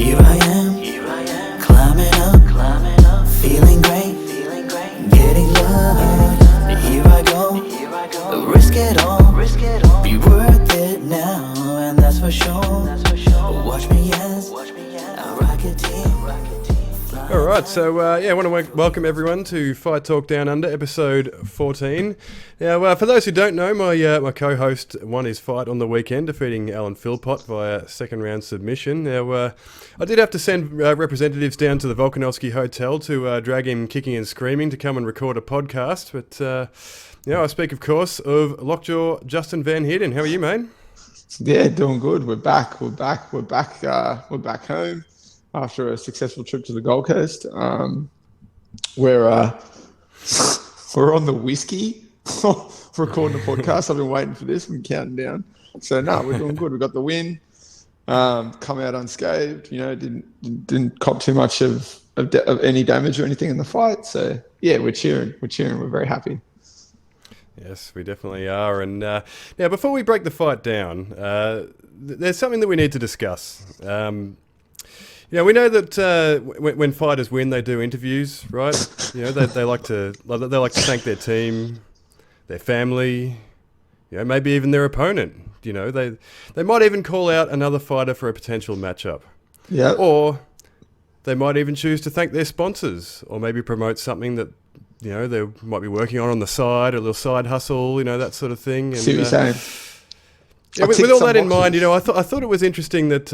Here I am, climbing up, feeling great, getting love. Here I go, risk it all, be worth it now, and that's for sure. Watch me as I rock a team. All right, so I want to welcome everyone to Fight Talk Down Under, episode 14. Now, for those who don't know, my co-host won his fight on the weekend, defeating Alan Philpott via second round submission. Now, I did have to send representatives down to the Volkanovski Hotel to drag him kicking and screaming to come and record a podcast. But I speak, of course, of Lockjaw Justin Van Heerden. How are you, mate? Yeah, doing good. We're back home after a successful trip to the Gold Coast. We're on the whiskey recording the podcast. I've been waiting for this and counting down. So no, we're doing good. We got the win. Come out unscathed. Didn't cop too much of any damage or anything in the fight. So yeah, we're cheering. We're very happy. Yes, we definitely are. And now, before we break the fight down, there's something that we need to discuss. We know that when fighters win, they do interviews, right? They like to thank their team, their family, maybe even their opponent. They might even call out another fighter for a potential matchup. Yeah. Or they might even choose to thank their sponsors, or maybe promote something that they might be working on the side, or a little side hustle, that sort of thing. And, see what you're saying. Yeah, with all that in mind, I thought it was interesting that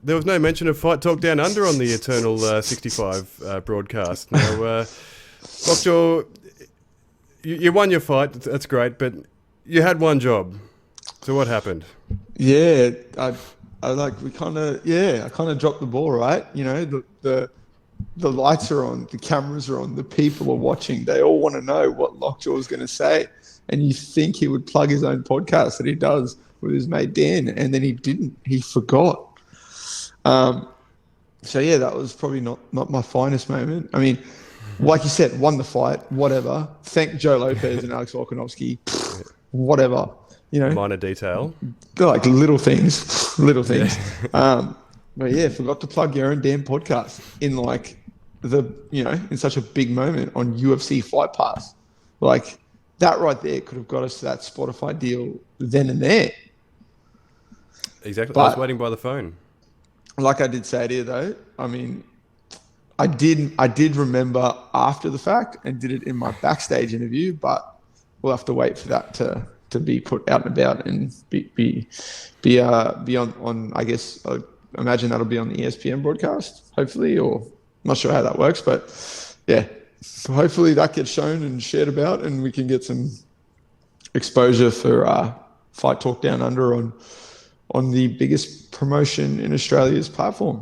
there was no mention of Fight Talk Down Under on the Eternal 65 broadcast. Now, Lockjaw, you won your fight. That's great, but you had one job. So what happened? Yeah, I kind of dropped the ball, right? The lights are on, the cameras are on, the people are watching. They all want to know what Lockjaw is going to say. And you think he would plug his own podcast that he does with his mate Dan, and then he didn't. He forgot. So yeah, that was probably not my finest moment. I mean, like you said, won the fight, whatever. Thank Joe Lopez and Alex Volkanovski, whatever. Minor detail. Like little things. Yeah. But yeah, forgot to plug your own damn podcast in in such a big moment on UFC Fight Pass. Like that right there could have got us to that Spotify deal then and there. Exactly. But, I was waiting by the phone. Like I did say to you though, I mean, I did remember after the fact and did it in my backstage interview, but we'll have to wait for that to be put out and about and be on I guess. Imagine that'll be on the ESPN broadcast, hopefully, or I'm not sure how that works, but yeah, hopefully that gets shown and shared about, and we can get some exposure for Fight Talk Down Under on the biggest promotion in Australia's platform.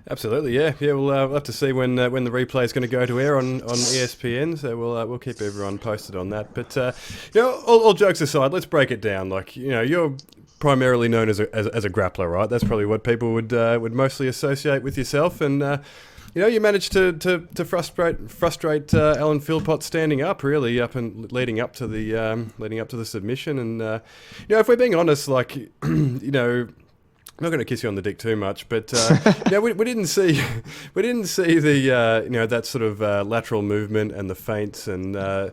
Absolutely, yeah. We'll have to see when the replay is going to go to air on ESPN. So we'll keep everyone posted on that. But all jokes aside, let's break it down. You're primarily known as a grappler, right? That's probably what people would mostly associate with yourself. And you managed to frustrate Alan Philpott standing up, really, up and leading up to the submission. And if we're being honest, I'm not going to kiss you on the dick too much, but we didn't see the that sort of lateral movement and the feints and the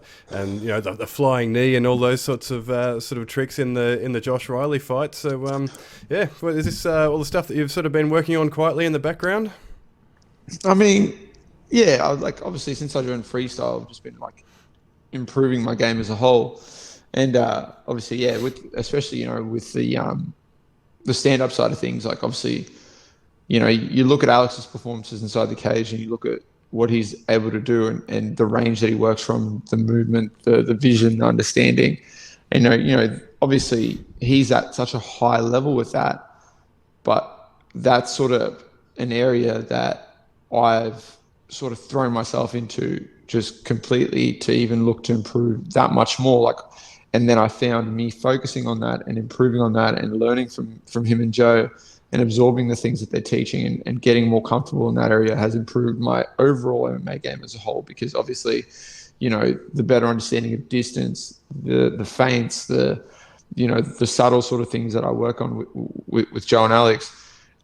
flying knee and all those sorts of tricks in the Josh Riley fight. So is this all the stuff that you've sort of been working on quietly in the background? I mean, yeah, obviously since I joined freestyle, I've just been improving my game as a whole, and obviously especially with the stand-up side of things, obviously, you look at Alex's performances inside the cage and you look at what he's able to do and the range that he works from, the movement, the vision, the understanding. And, obviously he's at such a high level with that, but that's sort of an area that I've sort of thrown myself into just completely to even look to improve that much more. And then I found me focusing on that and improving on that and learning from him and Joe and absorbing the things that they're teaching and getting more comfortable in that area has improved my overall MMA game as a whole, because obviously, the better understanding of distance, the feints, the subtle sort of things that I work on with Joe and Alex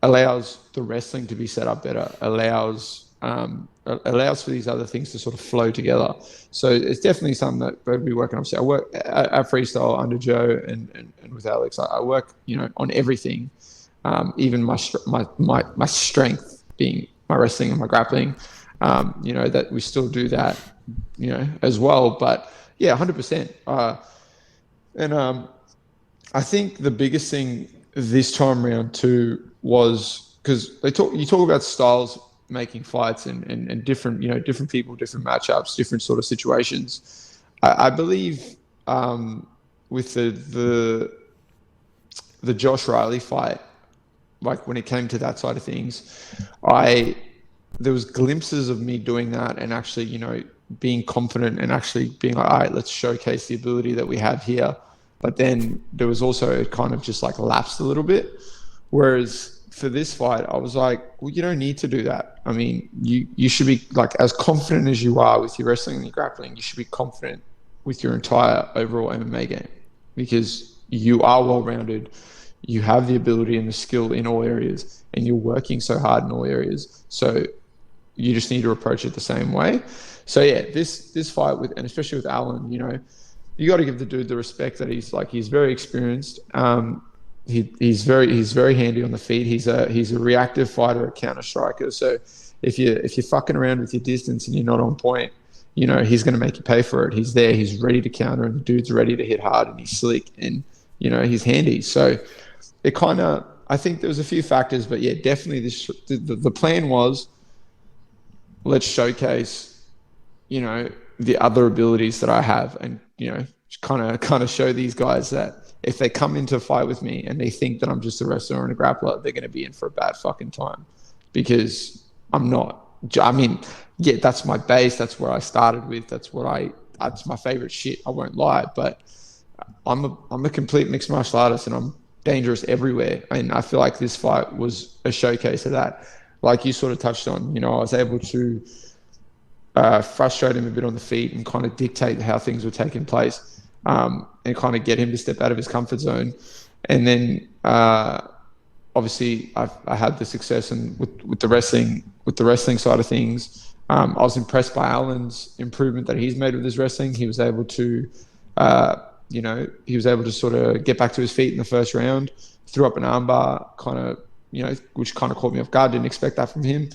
allows the wrestling to be set up better, allows for these other things to sort of flow together. So it's definitely something that we'll be working on. So I work at Freestyle under Joe and with Alex. I work, on everything, even my strength being my wrestling and my grappling. That we still do that, as well. But yeah, 100%. I think the biggest thing this time around too was because you talk about styles making fights and different, different people, different matchups, different sort of situations. I believe with the Josh Riley fight, like when it came to that side of things, there was glimpses of me doing that and actually, being confident and actually being like, all right, let's showcase the ability that we have here. But then there was also it kind of just like lapsed a little bit. Whereas for this fight, I was like, well, you don't need to do that. I mean, you should be like as confident as you are with your wrestling and your grappling. You should be confident with your entire overall MMA game because you are well-rounded. You have the ability and the skill in all areas, and you're working so hard in all areas. So you just need to approach it the same way. So yeah, this fight and especially with Alan, you got to give the dude the respect that he's very experienced. He's very handy on the feet. He's a reactive fighter, a counter striker. So if you're fucking around with your distance and you're not on point, he's going to make you pay for it. He's there. He's ready to counter, and the dude's ready to hit hard, and he's slick, and he's handy. So it kind of, I think there was a few factors, but yeah, definitely the plan was, let's showcase, the other abilities that I have, and kind of show these guys that if they come into a fight with me and they think that I'm just a wrestler and a grappler, they're going to be in for a bad fucking time, because I'm not. I mean, yeah, that's my base. That's where I started with. That's my favorite shit. I won't lie, but I'm a complete mixed martial artist, and I'm dangerous everywhere. And I feel like this fight was a showcase of that. Like you sort of touched on, I was able to frustrate him a bit on the feet and kind of dictate how things were taking place, and kind of get him to step out of his comfort zone. And then obviously I had the success and with the wrestling side of things. I was impressed by Alan's improvement that he's made with his wrestling. He was able to sort of get back to his feet in the first round, threw up an armbar, kind of, which kind of caught me off guard. Didn't expect that from him.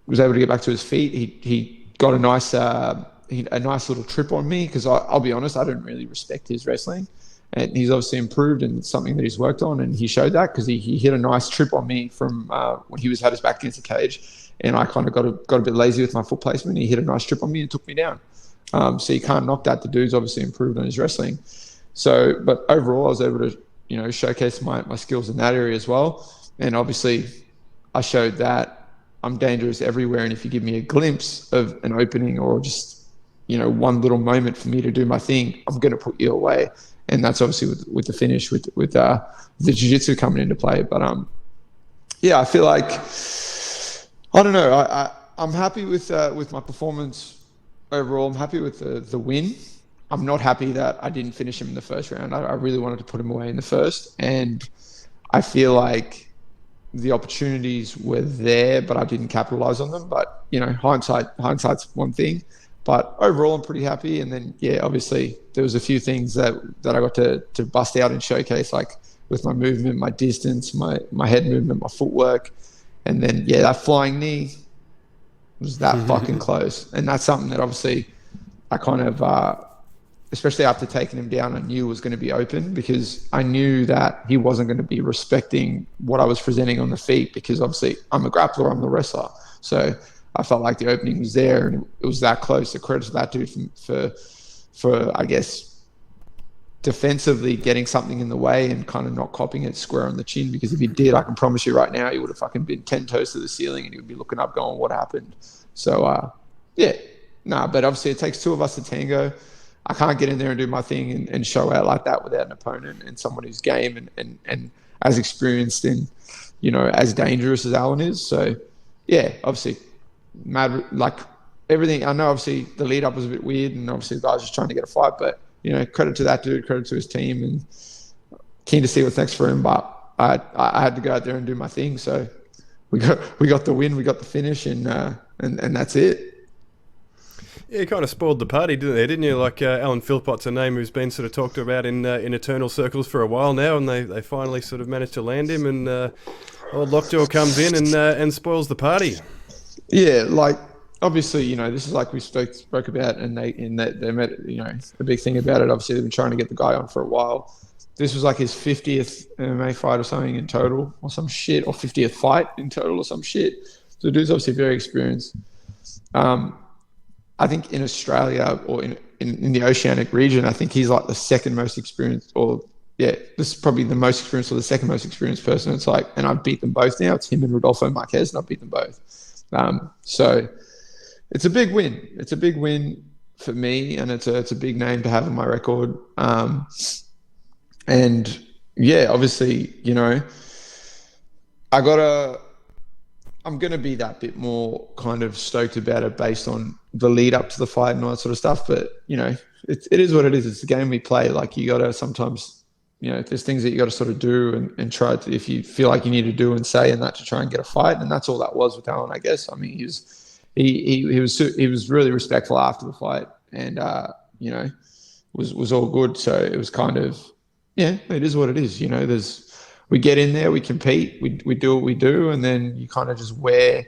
Was able to get back to his feet. He got a nice little trip on me, because I'll be honest, I don't really respect his wrestling, and he's obviously improved, and it's something that he's worked on, and he showed that because he hit a nice trip on me from when he had his back against the cage, and I kind of got a bit lazy with my foot placement. He hit a nice trip on me and took me down. So you can't knock that. The dude's obviously improved on his wrestling. So, but overall, I was able to showcase my skills in that area as well, and obviously I showed that I'm dangerous everywhere, and if you give me a glimpse of an opening or just one little moment for me to do my thing, I'm going to put you away. And that's obviously with the finish, with the jiu-jitsu coming into play. But yeah, I feel like, I don't know, I'm happy with my performance overall. I'm happy with the win. I'm not happy that I didn't finish him in the first round. I really wanted to put him away in the first, and I feel like the opportunities were there, but I didn't capitalize on them. But hindsight's one thing. But overall, I'm pretty happy. And then, yeah, obviously there was a few things that I got to bust out and showcase, like with my movement, my distance, my head movement, my footwork. And then, yeah, that flying knee was that fucking close. And that's something that obviously I kind of, especially after taking him down, I knew was going to be open, because I knew that he wasn't going to be respecting what I was presenting on the feet, because obviously I'm a grappler, I'm the wrestler. So I felt like the opening was there, and it was that close. So credit to that dude for I guess, defensively getting something in the way and kind of not copying it square on the chin, because if he did, I can promise you right now, he would have fucking been 10 toes to the ceiling, and he would be looking up going, what happened? So, but obviously it takes two of us to tango. I can't get in there and do my thing and show out like that without an opponent and someone who's game and as experienced and, as dangerous as Alan is. So, yeah, obviously, mad, like everything. I know obviously the lead up was a bit weird, and obviously the guys just trying to get a fight, but, credit to that dude, credit to his team, and keen to see what's next for him. But I had to go out there and do my thing. So we got the win, we got the finish, and that's it. Yeah, you kind of spoiled the party, didn't you? Like Alan Philpott's a name who's been sort of talked about in eternal circles for a while now, and they finally sort of managed to land him, and old Lockjaw comes in and spoils the party. Yeah, like obviously, you know, this is like we spoke about, and they made, you know, a big thing about it. Obviously, they've been trying to get the guy on for a while. This was like his 50th MMA fight or something in total, or some shit, or 50th fight in total, or some shit. So the dude's obviously very experienced. I think in Australia or in the Oceanic region, I think he's like the second most experienced, or this is probably the most experienced or the second most experienced person. It's like, and I've beat them both now. It's him and Rodolfo Marquez, and I've beat them both. So it's a big win. It's a big win for me, and it's a big name to have on my record. And yeah, obviously, you know, I'm going to be that bit more kind of stoked about it based on the lead up to the fight and all that sort of stuff. But, you know, it is what it is. It's the game we play. Like, you got to sometimes, you know, there's things that you got to sort of do and try to, if you feel like you need to do and say and that to try and get a fight. And that's all that was with Alan, I guess. I mean, he was really respectful after the fight, and, you know, was all good. So it was kind of, yeah, it is what it is. You know, we get in there, we compete, we do what we do, and then you kind of just wear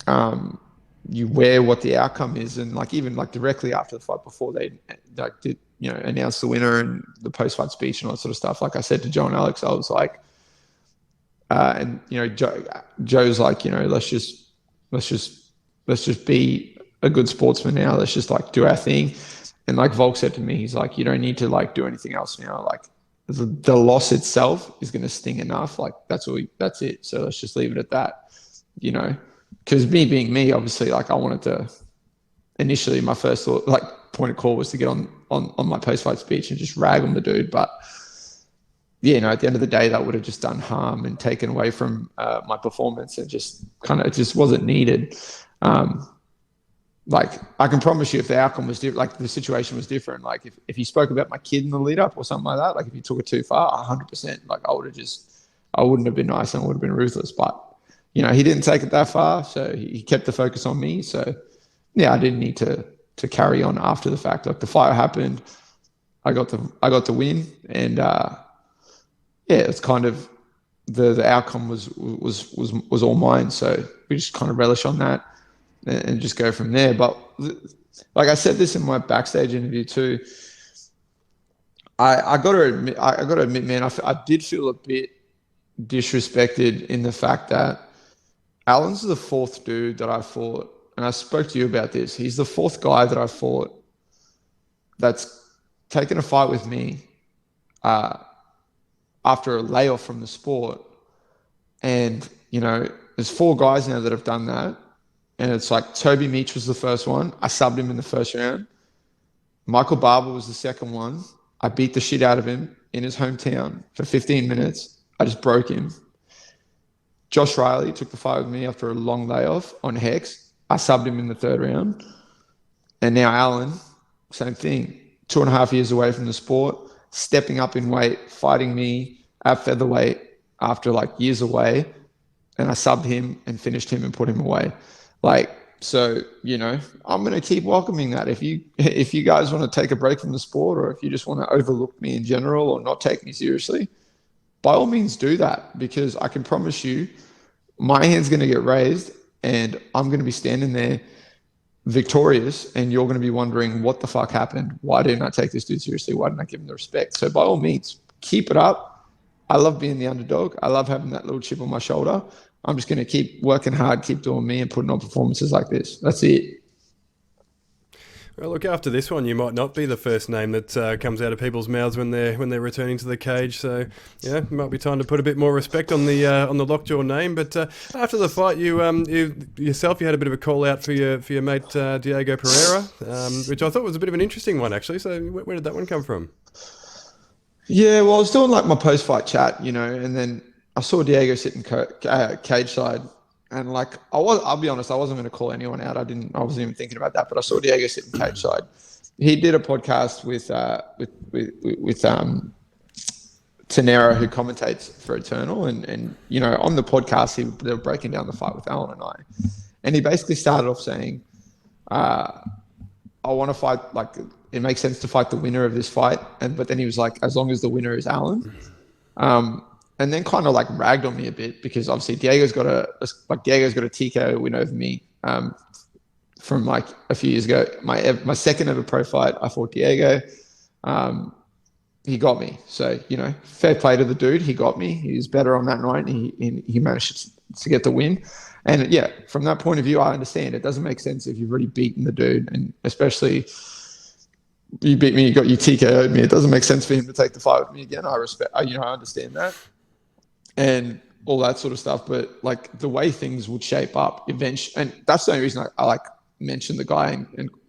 what the outcome is. And like, even like directly after the fight, before they like did, you know, announce the winner and the post-fight speech and all that sort of stuff, like I said to Joe and Alex, I was like, and you know, Joe's like, you know, let's just be a good sportsman now. Let's just like do our thing. And like Volk said to me, he's like, you don't need to like do anything else now. Like, the loss itself is going to sting enough. Like, that's it. So let's just leave it at that, you know, because me being me, obviously, like, I wanted to, initially my first thought, like, point of call was to get on my post-fight speech and just rag on the dude. But yeah, you know, at the end of the day, that would have just done harm and taken away from my performance, and just kind of, it just wasn't needed. Like, I can promise you, if the outcome was different, like the situation was different, like if he spoke about my kid in the lead up or something like that, like if he took it too far, 100%, like I wouldn't have been nice and I would have been ruthless. But, you know, he didn't take it that far. So he kept the focus on me. So yeah, I didn't need to carry on after the fact. Like, the fight happened, I got the win, and yeah, it's kind of the outcome was all mine. So we just kind of relish on that and just go from there. But like I said this in my backstage interview too, I got to admit, man, I did feel a bit disrespected in the fact that Alan's the fourth dude that I fought, and I spoke to you about this. He's the fourth guy that I fought that's taken a fight with me after a layoff from the sport. And, you know, there's 4 guys now that have done that. And it's like, Toby Meach was the first one. I subbed him in the first round. Michael Barber was the second one. I beat the shit out of him in his hometown for 15 minutes. I just broke him. Josh Riley took the fight with me after a long layoff on Hex. I subbed him in the 3rd round. And now Alan, same thing. 2.5 years away from the sport, stepping up in weight, fighting me at featherweight after like years away. And I subbed him and finished him and put him away. Like, so, you know, I'm going to keep welcoming that. If you guys want to take a break from the sport, or if you just want to overlook me in general or not take me seriously, by all means do that, because I can promise you my hand's going to get raised and I'm going to be standing there victorious, and you're going to be wondering what the fuck happened. Why didn't I take this dude seriously? Why didn't I give him the respect? So by all means, keep it up. I love being the underdog. I love having that little chip on my shoulder. I'm just going to keep working hard, keep doing me, and putting on performances like this. That's it. Well, look, after this one, you might not be the first name that comes out of people's mouths when they're returning to the cage. So, yeah, it might be time to put a bit more respect on the Lockjaw name. But after the fight, you yourself, you had a bit of a call out for your mate Diego Pereira, which I thought was a bit of an interesting one, actually. So, where did that one come from? Yeah, well, I was doing like my post-fight chat, you know, and then I saw Diego sitting cage side, and like I'll be honest, I wasn't going to call anyone out. I wasn't even thinking about that. But I saw Diego sitting cage side. He did a podcast with Tenera, who commentates for Eternal, and you know, on the podcast, they were breaking down the fight with Alan and I, and he basically started off saying, "I want to fight. Like, it makes sense to fight the winner of this fight," but then he was like, "As long as the winner is Alan." And then kind of like ragged on me a bit because obviously Diego's got a TKO win over me from like a few years ago. My second ever pro fight, I fought Diego. He got me. So, you know, fair play to the dude. He got me. He was better on that night. And he managed to get the win. And yeah, from that point of view, I understand. It doesn't make sense if you've already beaten the dude. And especially you beat me, you got your TKO'd me. It doesn't make sense for him to take the fight with me again. I understand that. And all that sort of stuff. But like the way things would shape up eventually. And that's the only reason I like mentioned the guy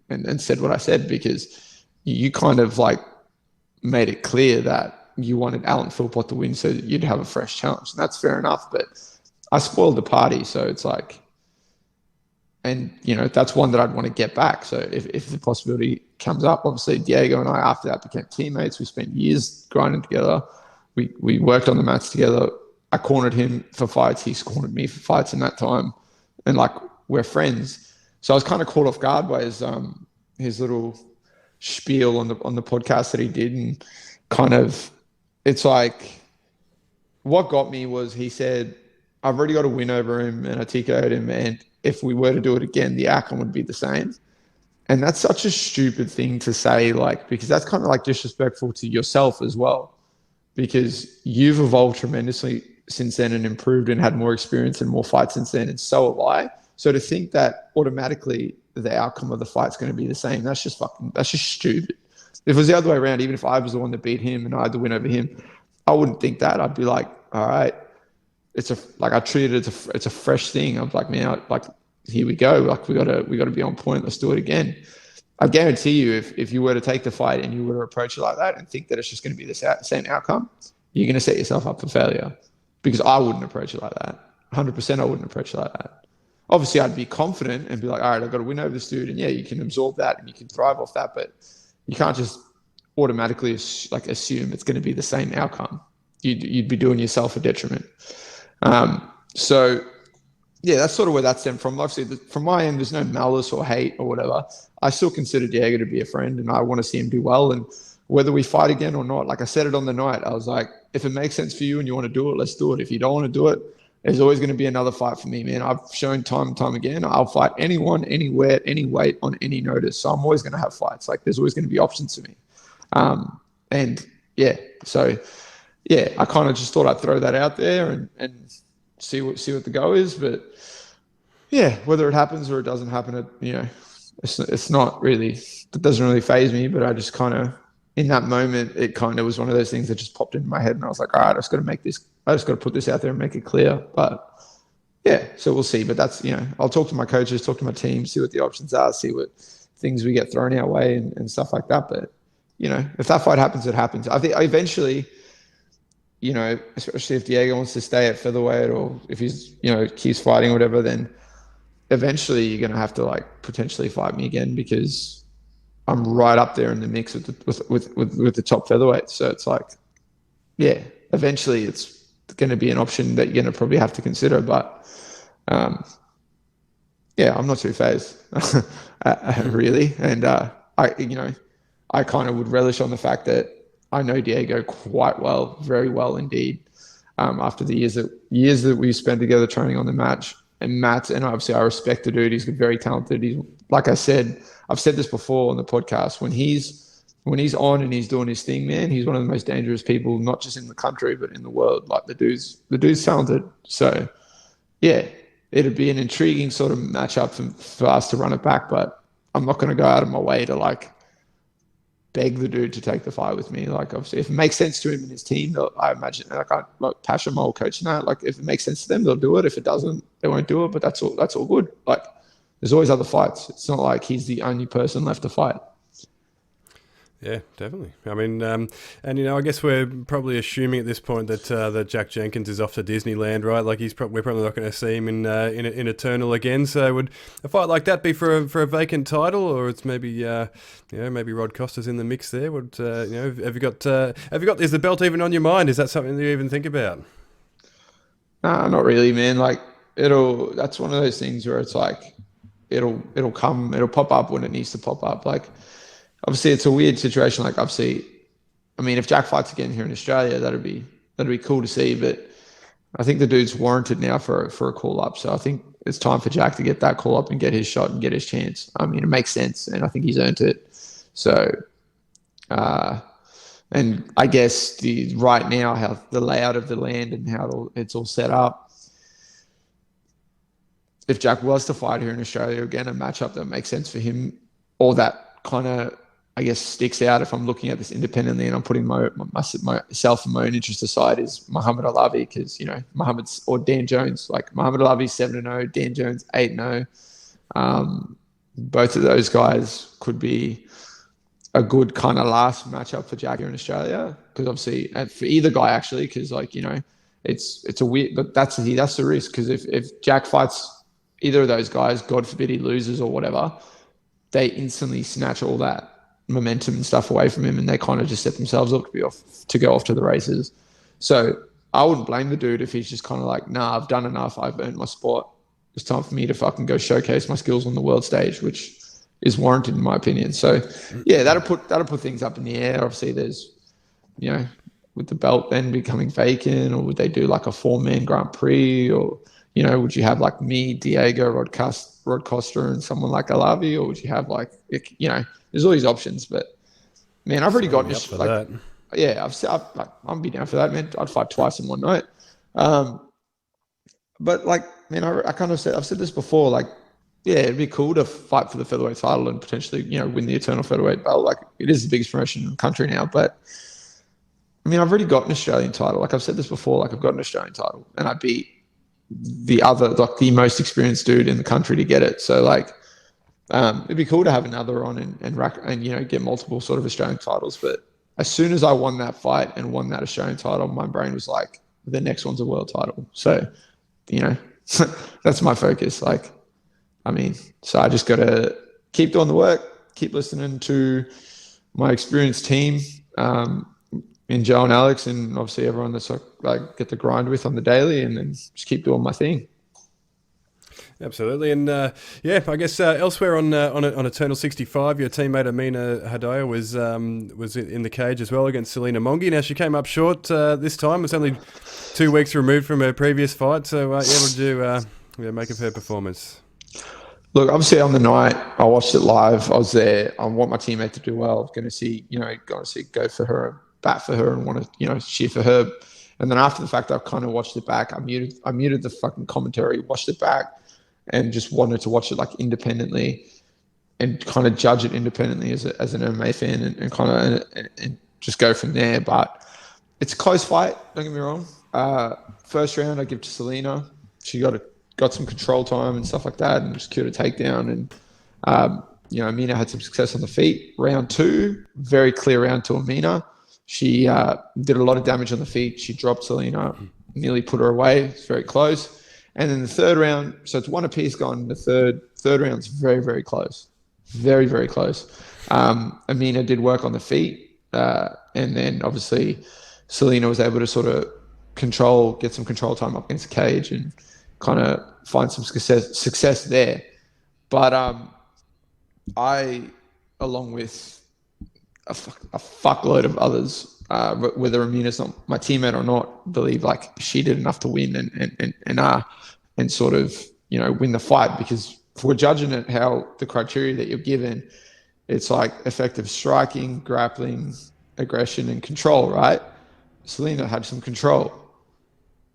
and said what I said, because you kind of like made it clear that you wanted Alan Philpott to win so that you'd have a fresh challenge. And that's fair enough, but I spoiled the party. So it's like, and you know, that's one that I'd want to get back. So if the possibility comes up, obviously Diego and I, after that, became teammates. We spent years grinding together. We worked on the mats together. I cornered him for fights. He's cornered me for fights in that time. And like, we're friends. So I was kind of caught off guard by his little spiel on the podcast that he did, and kind of, it's like, what got me was he said, I've already got a win over him and I TKO'd him, and if we were to do it again, the outcome would be the same. And that's such a stupid thing to say, like, because that's kind of like disrespectful to yourself as well, because you've evolved tremendously since then and improved and had more experience and more fights since then, and so have I. So to think that automatically the outcome of the fight's going to be the same, that's just stupid. If it was the other way around, even if I was the one that beat him and I had the win over him, I wouldn't think that. I'd be like, all right, I treat it as it's a fresh thing. I'm like, man, like, here we go. Like, we gotta be on point. Let's do it again. I guarantee you, if you were to take the fight and you were to approach it like that and think that it's just going to be the same outcome, you're going to set yourself up for failure. Because I wouldn't approach it like that. 100% I wouldn't approach it like that. Obviously, I'd be confident and be like, all right, I've got to win over this dude. And yeah, you can absorb that and you can thrive off that, but you can't just automatically assume it's going to be the same outcome. You'd be doing yourself a detriment. So yeah, that's sort of where that stemmed from. Obviously, from my end, there's no malice or hate or whatever. I still consider Diego to be a friend, and I want to see him do well. And whether we fight again or not, like I said it on the night, I was like, if it makes sense for you and you want to do it, let's do it. If you don't want to do it, there's always going to be another fight for me, man. I've shown time and time again, I'll fight anyone, anywhere, any weight, on any notice. So I'm always going to have fights. Like, there's always going to be options for me. And yeah, so yeah, I kind of just thought I'd throw that out there and see what the go is. But yeah, whether it happens or it doesn't happen, it's not really, it doesn't really faze me. But I just kind of, in that moment, it kind of was one of those things that just popped into my head, and I was like, all right, I just got to put this out there and make it clear. But yeah, so we'll see. But that's, I'll talk to my coaches, talk to my team, see what the options are, see what things we get thrown our way and stuff like that. But, if that fight happens, it happens. I think eventually, especially if Diego wants to stay at featherweight, or if he's, keeps fighting or whatever, then eventually you're going to have to like potentially fight me again, because I'm right up there in the mix with the top featherweight. So it's like, yeah, eventually it's going to be an option that you're going to probably have to consider. But yeah, I'm not too phased, really. And I kind of would relish on the fact that I know Diego quite well, very well indeed. After the years that we spent together training on the match and mats, and obviously I respect the dude. He's very talented. He's, like I said, I've said this before on the podcast. When he's on and he's doing his thing, man, he's one of the most dangerous people, not just in the country but in the world. Like, the dude's talented. So yeah, it'd be an intriguing sort of matchup for us to run it back. But I'm not going to go out of my way to like beg the dude to take the fight with me. Like, obviously, if it makes sense to him and his team, I imagine, like, Pasha, my old coach, and that, like, if it makes sense to them, they'll do it. If it doesn't, they won't do it. But that's all good. Like, there's always other fights. It's not like he's the only person left to fight. Yeah, definitely. I mean, and I guess we're probably assuming at this point that that Jack Jenkins is off to Disneyland, right? Like we're probably not going to see him in Eternal again. So would a fight like that be for a vacant title, or it's maybe maybe Rod Costa's in the mix there? Would have you got is the belt even on your mind? Is that something that you even think about? Nah, not really, man. Like that's one of those things where it's like it'll pop up when it needs to pop up. Like obviously it's a weird situation. Like obviously, I mean, if Jack fights again here in Australia, that'd be cool to see. But I think the dude's warranted now for a call up. So I think it's time for Jack to get that call up and get his shot and get his chance. I mean, it makes sense, and I think he's earned it. So, uh, and I guess the right now how the layout of the land and how it's all set up. If Jack was to fight here in Australia again, a matchup that makes sense for him, or that kind of, I guess, sticks out if I'm looking at this independently and I'm putting myself and my own interest aside, is Muhammad Alavi, because Muhammad's or Dan Jones. Like Muhammad Alavi's 7-0, Dan Jones 8-0. Both of those guys could be a good kind of last matchup for Jack here in Australia, because obviously, and for either guy actually, because it's a weird, but that's the risk, because if Jack fights either of those guys, God forbid he loses or whatever, they instantly snatch all that momentum and stuff away from him, and they kind of just set themselves up to go off to the races. So I wouldn't blame the dude if he's just kind of like, nah, I've done enough, I've earned my spot. It's time for me to fucking go showcase my skills on the world stage, which is warranted in my opinion. So yeah, that'll put things up in the air. Obviously, there's with the belt then becoming vacant, or would they do like a 4-man Grand Prix, or would you have like me, Diego, Rod Costa, and someone like Alavi, or would you have like, there's all these options. But man, I've already got for that. Yeah, I'm be down for that, man. I'd fight twice in one night. But like, man, I've said this before. Like, yeah, it'd be cool to fight for the featherweight title and potentially, win the eternal featherweight belt. Like, it is the biggest promotion in the country now. But I mean, I've already got an Australian title. Like I've said this before. Like I've got an Australian title, and I beat the most experienced dude in the country to get it. So like, it'd be cool to have another on and get multiple sort of Australian titles. But as soon as I won that fight and won that Australian title, my brain was like, the next one's a world title. So, that's my focus. Like, I mean, so I just got to keep doing the work, keep listening to my experienced team, in Joe and Alex, and obviously everyone that's like get the grind with on the daily, and then just keep doing my thing. Absolutely, and I guess elsewhere on Eternal 65, your teammate Amina Hadaya was in the cage as well against Selena Mongi. Now she came up short this time. It's only 2 weeks removed from her previous fight. So what did you make of her performance? Look, obviously on the night I watched it live. I was there. I want my teammate to do well. I was going to see, go for her, bat for her, and want to, cheer for her. And then after the fact, I kind of watched it back. I muted the fucking commentary, watched it back, and just wanted to watch it like independently and kind of judge it independently as an MMA fan, and kind of and just go from there. But it's a close fight. Don't get me wrong. First round I give to Selena. She got some control time and stuff like that, and secured a takedown. And Amina had some success on the feet. Round 2, very clear round to Amina. She did a lot of damage on the feet. She dropped Selena, nearly put her away. It's very close. And then the third round, so it's one apiece gone. The third round's very, very close. Very, very close. Amina did work on the feet. And then obviously Selena was able to sort of get some control time up against the cage and kind of find some success there. But I, along with a fuckload of others, whether Amina's not my teammate or not, believe like she did enough to win and sort of win the fight, because if we're judging it how the criteria that you're given, it's like effective striking, grappling, aggression, and control, right? Selena had some control,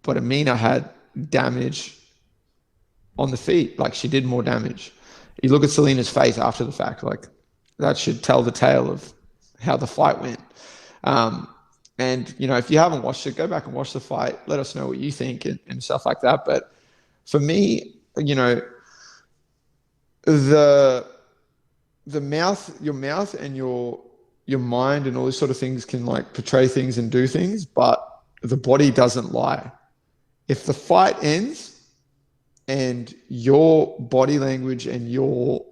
but Amina had damage on the feet. Like she did more damage. You look at Selena's face after the fact, like that should tell the tale of how the fight went. And if you haven't watched it, go back and watch the fight. Let us know what you think and stuff like that. But for me, your mouth and your your mind and all these sort of things can like portray things and do things, but the body doesn't lie. If the fight ends and your body language and your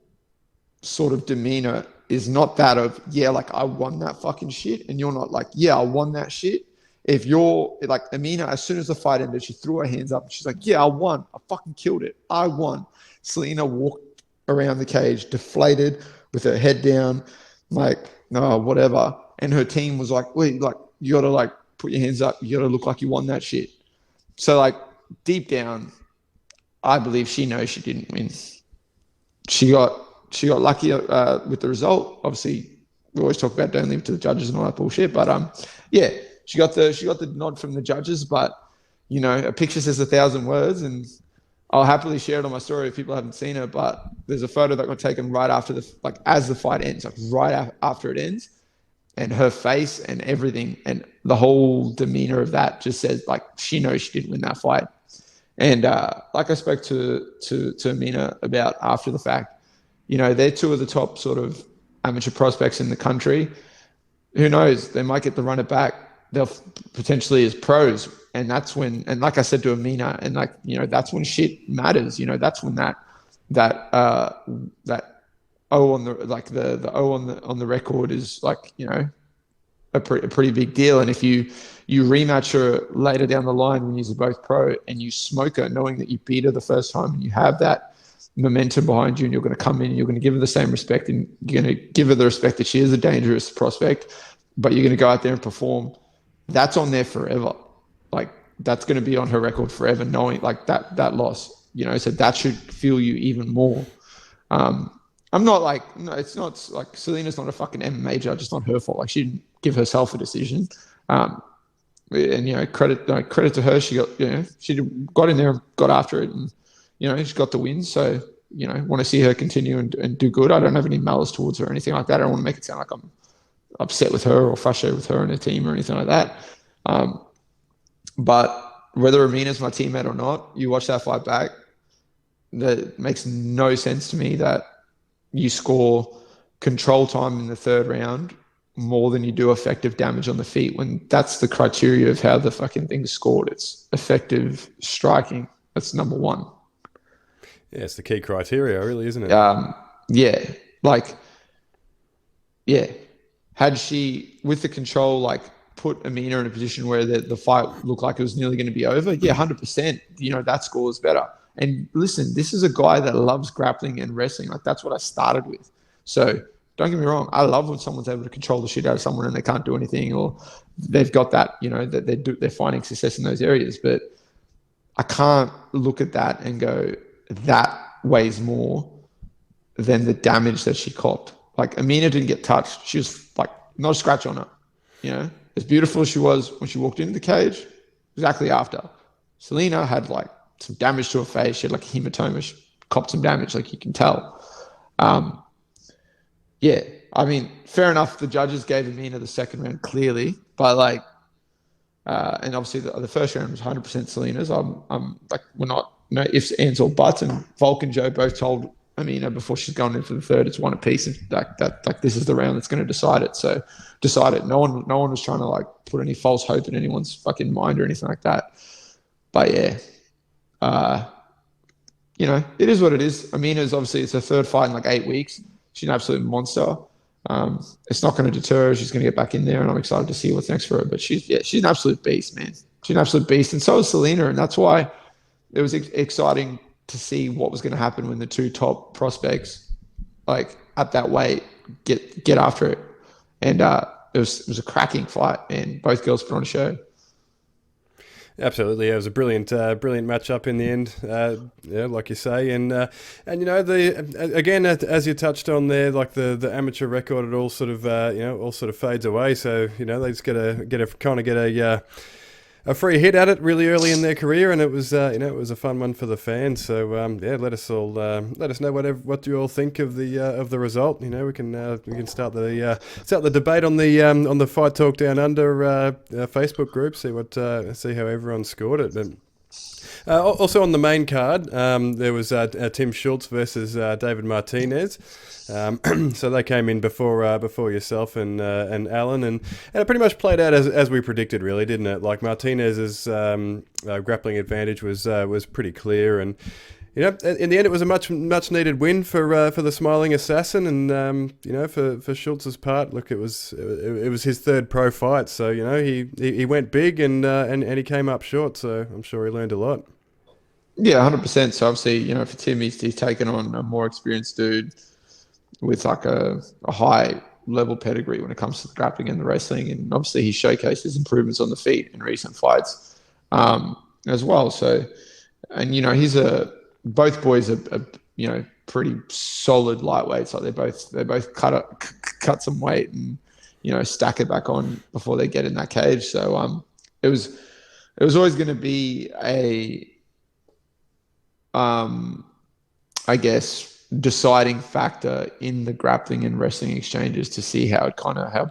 sort of demeanor is not that of, yeah, like I won that fucking shit, and you're not like, yeah, I won that shit. If you're like Amina, as soon as the fight ended, she threw her hands up and she's like, yeah, I won. I fucking killed it. I won. Selena walked around the cage deflated with her head down, like, no, whatever. And her team was like, wait, like, you got to like put your hands up. You got to look like you won that shit. So like deep down, I believe she knows she didn't win. She got lucky with the result. Obviously, we always talk about don't leave it to the judges and all that bullshit. But yeah, she got the nod from the judges. But you know, a picture says 1,000 words, and I'll happily share it on my story if people haven't seen it. But there's a photo that got taken right after as the fight ends, like right after it ends, and her face and everything and the whole demeanor of that just says like she knows she didn't win that fight. And like I spoke to Amina about after the fact, you know, they're two of the top sort of amateur prospects in the country. Who knows? They might get the run it back. They'll potentially as pros. And that's when, and like I said to Amina, and like, you know, that's when shit matters. You know, that's when that O on the, like the O on the record is like, you know, a pretty big deal. And if you rematch her later down the line when you're both pro and you smoke her, knowing that you beat her the first time and you have that momentum behind you, and you're going to come in and you're going to give her the same respect, and you're going to give her the respect that she is a dangerous prospect, but you're going to go out there and perform, that's on there forever. Like that's going to be on her record forever, knowing like that loss, you know, so that should fuel you even more. I'm not like, no, it's not like Selena's not a fucking MMA judge. It's not her fault. Like she didn't give herself a decision. And you know, credit to her. She got, you know, she got in there, got after it, and you know, she got the win. So you know, want to see her continue and do good. I don't have any malice towards her or anything like that. I don't want to make it sound like I'm upset with her or frustrated with her and her team or anything like that. But whether Amina's my teammate or not, you watch that fight back. That makes no sense to me that you score control time in the third round more than you do effective damage on the feet, when that's the criteria of how the fucking thing's scored. It's effective striking. That's number one. Yeah, it's the key criteria, really, isn't it? Yeah. Like, yeah. Had she, with the control, like put Amina in a position where the fight looked like it was nearly going to be over, yeah, 100%, you know, that score is better. And listen, this is a guy that loves grappling and wrestling. Like that's what I started with. So don't get me wrong. I love when someone's able to control the shit out of someone and they can't do anything, or they've got that, you know, that they're finding success in those areas. But I can't look at that and go, that weighs more than the damage that she copped. Like Amina didn't get touched. She was like, not a scratch on her. You know, as beautiful as she was when she walked into the cage, exactly after. Selena had like some damage to her face. She had like a hematoma. She copped some damage, like you can tell. Yeah, I mean, fair enough. The judges gave Amina the second round clearly, but like, and obviously the first round was 100% Selena's. I'm like, we're not no ifs, ands, or buts. And Volk and Joe both told Amina before she's gone in for the third, it's one apiece, and like this is the round that's going to decide it. So decide it. No one was trying to like put any false hope in anyone's fucking mind or anything like that. But yeah, you know, it is what it is. Amina's obviously, it's her third fight in like 8 weeks. She's an absolute monster. It's not going to deter her. She's going to get back in there, and I'm excited to see what's next for her. But she's an absolute beast, man. She's an absolute beast, and so is Selena, and that's why it was exciting to see what was going to happen when the two top prospects, like at that weight, get after it. And it was a cracking fight, and both girls put on a show. Absolutely, it was a brilliant matchup in the end. Yeah, like you say, and you know, again, as you touched on there, like the amateur record, it all sort of all sort of fades away. So you know, they just get a free hit at it really early in their career, and it was it was a fun one for the fans. So yeah, let us know what you all think of the result. You know, we can start the debate on the Fight Talk Down Under Facebook group. See how everyone scored it. But Also on the main card, there was Tim Schultz versus David Martinez. So they came in before yourself and Alan, and it pretty much played out as we predicted, really, didn't it? Like Martinez's grappling advantage was pretty clear, and in the end, it was a much needed win for the smiling assassin, and for Schultz's part, look, it was his third pro fight, so he went big and he came up short, so I'm sure he learned a lot. Yeah, 100%. So obviously, for Tim, he's taken on a more experienced dude with like a high level pedigree when it comes to the grappling and the wrestling, and obviously he showcased his improvements on the feet in recent fights as well. So, and both boys are pretty solid lightweights. Like they both cut some weight and stack it back on before they get in that cage. So it was always going to be a I guess deciding factor in the grappling and wrestling exchanges to see how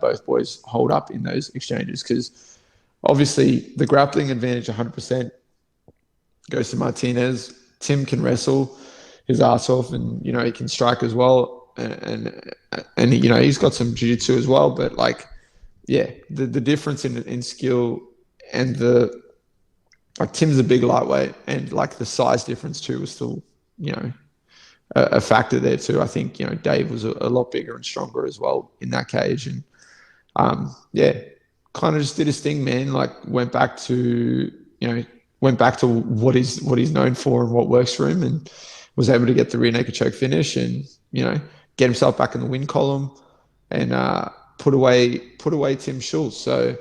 both boys hold up in those exchanges, because obviously the grappling advantage 100% goes to Martinez. Tim can wrestle his ass off, and he can strike as well, and he's got some jiu-jitsu as well. But the difference in skill and Tim's a big lightweight, and the size difference too was still a factor there too. I think Dave was a lot bigger and stronger as well in that cage, and kind of just did his thing, man. Went back to what he's known for and what works for him, and was able to get the rear naked choke finish, and get himself back in the win column, and put away Tim Schultz. So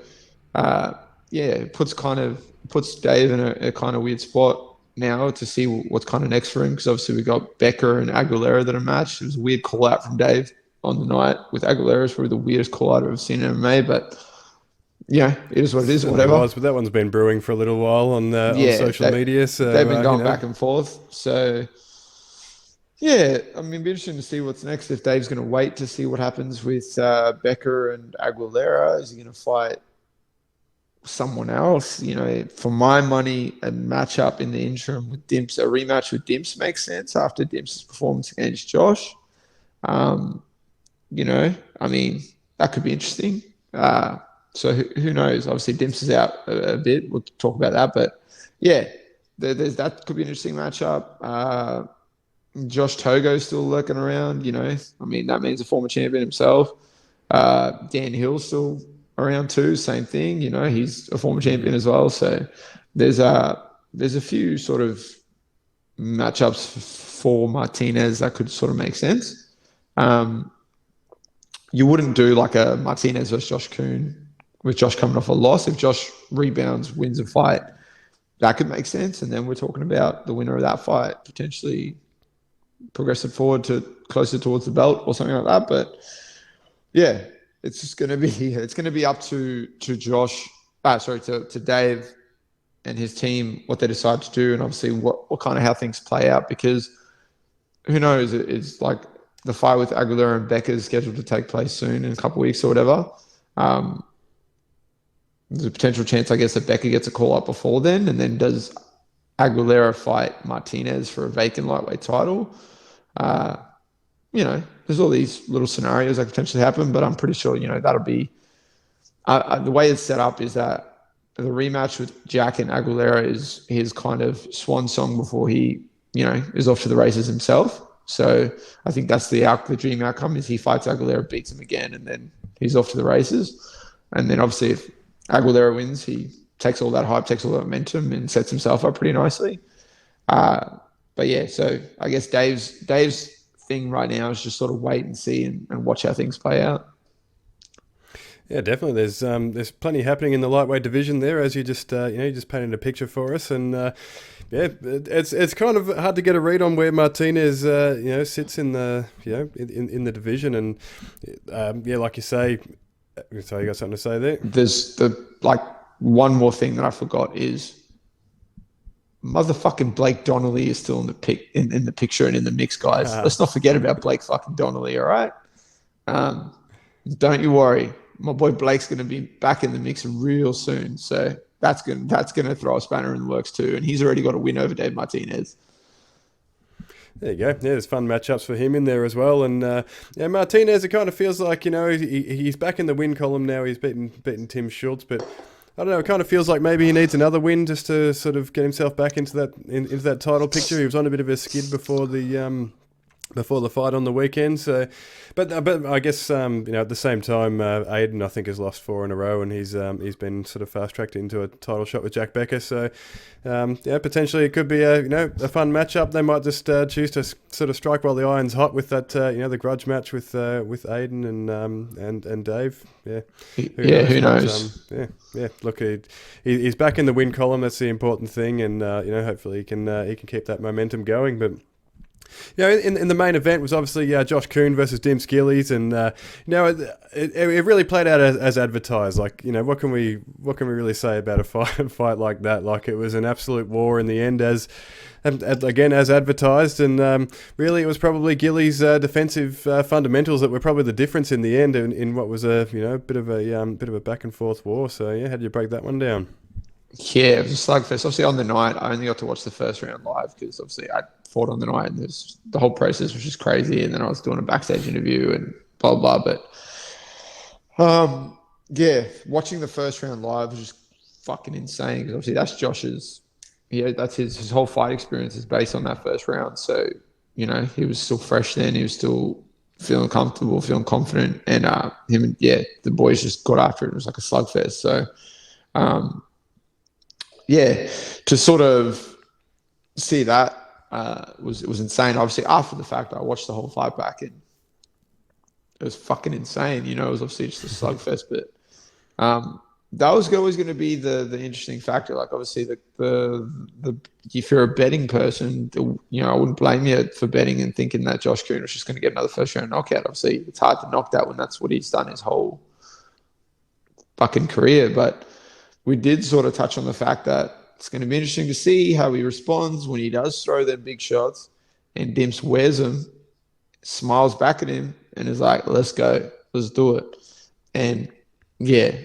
it puts Dave in a kind of weird spot now to see what's kind of next for him, because obviously we got Becker and Aguilera that are matched. It was a weird call out from Dave on the night with Aguilera. It's probably the weirdest call out I've ever seen in MMA, but it is what it is. Whatever. But that one's been brewing for a little while on social media. So they've been going back and forth. So I mean, it'd be interesting to see what's next. If Dave's going to wait to see what happens with Becker and Aguilera, is he going to fight someone else? For my money, a matchup in the interim with Dimps, a rematch with Dimps makes sense after Dimps' performance against Josh. I mean, that could be interesting. So who knows? Obviously, Dimps is out a bit. We'll talk about that, but that could be an interesting matchup. Josh Togo's still lurking around. I mean, that means a former champion himself. Dan Hill's still around too, same thing. He's a former champion as well. So there's a few sort of matchups for Martinez that could sort of make sense. You wouldn't do like a Martinez versus Josh Kuhn with Josh coming off a loss. If Josh rebounds, wins a fight, that could make sense. And then we're talking about the winner of that fight potentially progressing forward to closer towards the belt or something like that. But it's just going to be up to Dave and his team what they decide to do, and obviously what kind of how things play out, because who knows? It's like the fight with Aguilera and Becker is scheduled to take place soon in a couple of weeks or whatever. There's a potential chance, I guess, that Becker gets a call up before then, and then does Aguilera fight Martinez for a vacant lightweight title? There's all these little scenarios that could potentially happen, but I'm pretty sure, that'll be the way it's set up is that the rematch with Jack and Aguilera is his kind of swan song before he, is off to the races himself. So I think that's the dream outcome is he fights Aguilera, beats him again, and then he's off to the races. And then obviously if Aguilera wins, he takes all that hype, takes all that momentum, and sets himself up pretty nicely. So I guess Dave's thing right now is just sort of wait and see and watch how things play out. Yeah, definitely. There's plenty happening in the lightweight division there, as you just you just painted a picture for us, and it's kind of hard to get a read on where Martinez sits in the in the division, and like you say. So you got something to say there? There's one more thing that I forgot is motherfucking Blake Donnelly is still in the picture and in the mix, guys. Let's not forget about Blake fucking Donnelly, all right? Don't you worry. My boy Blake's going to be back in the mix real soon. So that's gonna throw a spanner in the works too. And he's already got a win over Dave Martinez. There you go. Yeah, there's fun matchups for him in there as well. And Martinez, it kind of feels like, he's back in the win column now. He's beaten Tim Schultz, but I don't know. It kind of feels like maybe he needs another win just to sort of get himself back into that title picture. He was on a bit of a skid before the fight on the weekend. So, but I guess at the same time, Aiden I think has lost 4 in a row, and he's been sort of fast tracked into a title shot with Jack Becker. So, potentially it could be a fun matchup. They might just choose to sort of strike while the iron's hot with that the grudge match with Aiden and Dave. Yeah, who knows? Yeah. Look, he's back in the win column. That's the important thing, and hopefully he can keep that momentum going. But in the main event was obviously Josh Kuhn versus Dim Skillies, and it really played out as advertised. Like, what can we really say about a fight like that? Like, it was an absolute war in the end, as advertised, and really it was probably Gillies' defensive fundamentals that were probably the difference in the end in what was a bit of a back and forth war. So how do you break that one down? Yeah, it was a slugfest. Obviously, on the night, I only got to watch the first round live because obviously I fought on the night, and the whole process was just crazy. And then I was doing a backstage interview and blah blah. But watching the first round live was just fucking insane because obviously that's Josh's. That's his whole fight experience is based on that first round. So he was still fresh then. He was still feeling comfortable, feeling confident, and the boys just got after it. It was like a slugfest. So. To sort of see that was insane. Obviously, after the fact, I watched the whole fight back, and it was fucking insane. It was obviously just a slugfest, but that was always going to be the interesting factor. Like, obviously, the if you're a betting person, I wouldn't blame you for betting and thinking that Josh Kuhn was just going to get another first round knockout. Obviously, it's hard to knock that when that's what he's done his whole fucking career, but. We did sort of touch on the fact that it's going to be interesting to see how he responds when he does throw them big shots, and Dimps wears them, smiles back at him, and is like, let's go, let's do it. And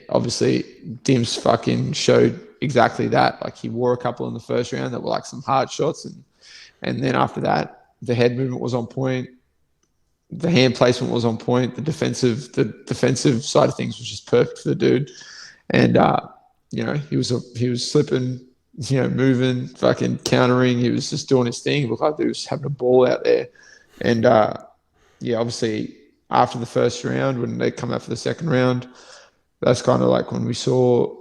obviously Dimps fucking showed exactly that. Like, he wore a couple in the first round that were like some hard shots, and then after that, the head movement was on point, the hand placement was on point, the defensive side of things was just perfect for the dude. And he was slipping, moving, fucking countering. He was just doing his thing. It looked like he was having a ball out there. And obviously after the first round, when they come out for the second round, that's kind of like when we saw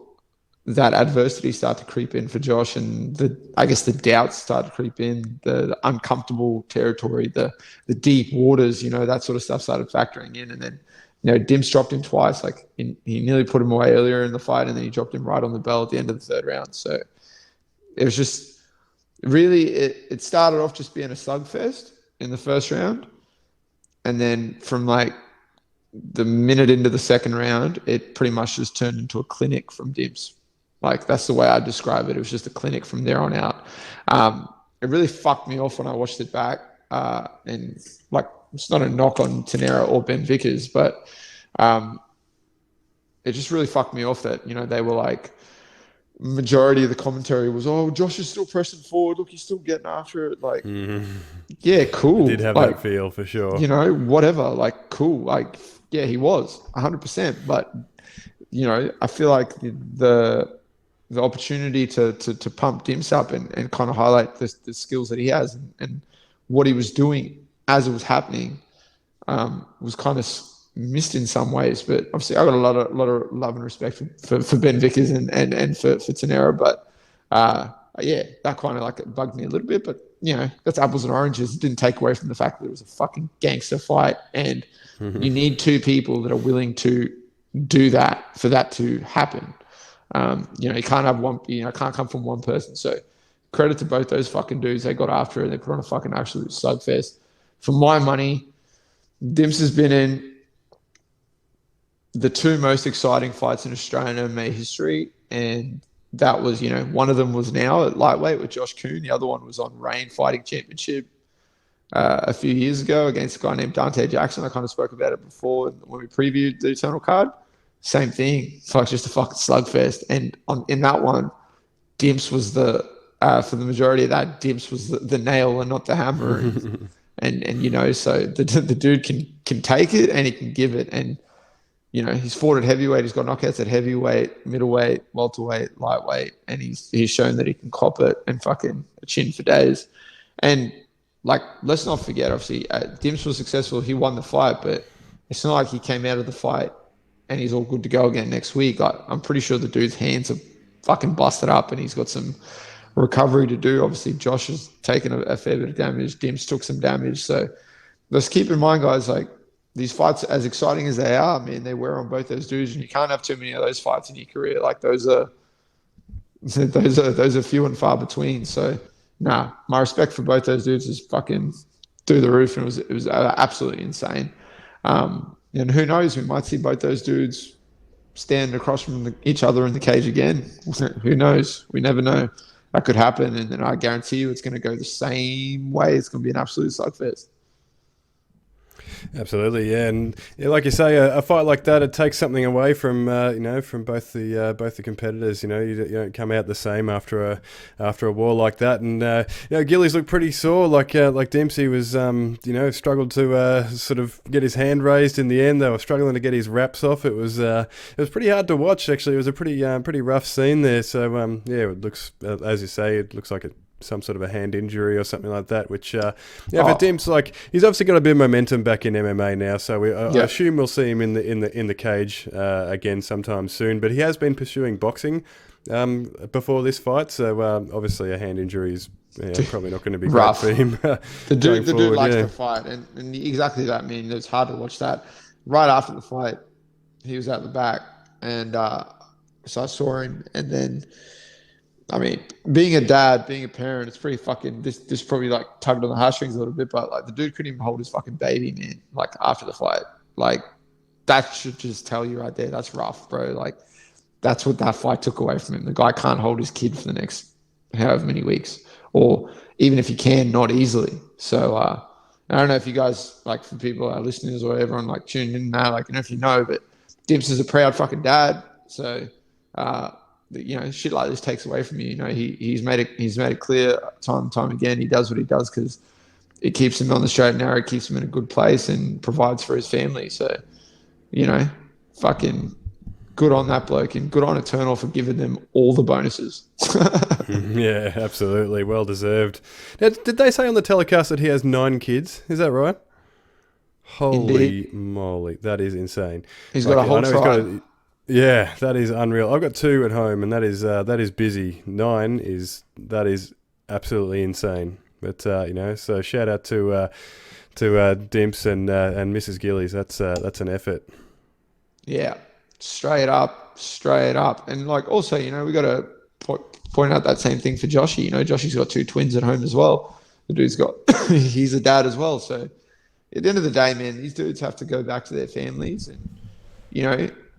that adversity start to creep in for Josh, and the doubts start to creep in, the uncomfortable territory, the deep waters, that sort of stuff started factoring in, and then. Dimps dropped him twice. Like, he nearly put him away earlier in the fight, and then he dropped him right on the bell at the end of the third round. So it was just really, it started off just being a slugfest in the first round. And then from like the minute into the second round, it pretty much just turned into a clinic from Dimps. Like, that's the way I'd describe it. It was just a clinic from there on out. It really fucked me off when I watched it back. And like, it's not a knock on Tenera or Ben Vickers, but it just really fucked me off that, they were like, majority of the commentary was, oh, Josh is still pressing forward. Look, he's still getting after it. Like, yeah, cool. I did have that feel for sure. Whatever. Like, cool. Like, yeah, he was 100%. But, I feel like the opportunity to pump Dimps up and kind of highlight the skills that he has and what he was doing as it was happening was kind of missed in some ways. But obviously I got a lot of love and respect for Ben Vickers and for Tenera. But that kind of like it bugged me a little bit. But, that's apples and oranges. It didn't take away from the fact that it was a fucking gangster fight. And you need two people that are willing to do that for that to happen. You can't have one, can't come from one person. So credit to both those fucking dudes. They got after it. They put on a fucking absolute slugfest. For my money, Dimps has been in the two most exciting fights in Australian MMA history. And that was, one of them was now at lightweight with Josh Kuhn. The other one was on Reign Fighting Championship a few years ago against a guy named Dante Jackson. I kind of spoke about it before when we previewed the Eternal card. same thing. It's like just a fucking slugfest. And in that one, Dimps was for the majority of that, Dimps was the nail and not the hammer. And you know, so the dude can take it and he can give it. And, you know, he's fought at heavyweight. He's got knockouts at heavyweight, middleweight, welterweight, lightweight. And he's shown that he can cop it and fucking chin for days. And, like, let's not forget, obviously, Dimps was successful. He won the fight, but it's not like he came out of the fight and he's all good to go again next week. Like, I'm pretty sure the dude's hands are fucking busted up and he's got some recovery to do. Obviously, Josh has taken a fair bit of damage. Dimps took some damage. So let's keep in mind, guys, like, these fights, as exciting as they are, man, they wear on both those dudes, and you can't have too many of those fights in your career. Like, those are few and far between. So, nah, my respect for both those dudes is fucking through the roof, and it was absolutely insane. And who knows, we might see both those dudes stand across from each other in the cage again. Who knows? We never know. That could happen, and then I guarantee you it's going to go the same way. It's going to be an absolute slugfest. Absolutely, yeah, and yeah, like you say, a fight like that, it takes something away from from both the competitors. You don't come out the same after a war like that, and Gillies looked pretty sore. Like Dempsey was, struggled to sort of get his hand raised in the end. They were struggling to get his wraps off. It was pretty hard to watch. Actually, it was a pretty rough scene there. So it looks, as you say, it looks like some sort of a hand injury or something like that, which for Dimps, like, he's obviously got a bit of momentum back in MMA now, so I assume we'll see him in the cage again sometime soon. But he has been pursuing boxing before this fight, so obviously a hand injury is probably not going to be rough great for him. The dude likes to fight, and exactly that. I mean, it's hard to watch that. Right after the fight, he was at the back, and so I saw him, and then, I mean, being a dad, being a parent, it's pretty fucking, this probably like tugged on the heartstrings a little bit, but like, the dude couldn't even hold his fucking baby, man, like, after the fight. Like, that should just tell you right there, that's rough, bro. Like, that's what that fight took away from him. The guy can't hold his kid for the next however many weeks, or even if he can, not easily. So I don't know if you guys, like, for people, our listeners or everyone like tuning in now, like, I don't know if you know, but Dimps is a proud fucking dad. So shit like this takes away from you. You know, he's made it clear time and time again. He does what he does because it keeps him on the straight and narrow, it keeps him in a good place, and provides for his family. So, fucking good on that bloke, and good on Eternal for giving them all the bonuses. Yeah, absolutely, well deserved. Now, did they say on the telecast that he has 9 kids? Is that right? Holy moly, that is insane. He's got a whole tribe. Yeah, that is unreal. I've got 2 at home, and that is busy. 9 is absolutely insane. But so shout out to Dimps and Mrs. Gillies. That's an effort. Yeah, straight up. And like, also, we got to point out that same thing for Joshy. Joshy's got 2 twins at home as well. The dude's got he's a dad as well. So at the end of the day, man, these dudes have to go back to their families, and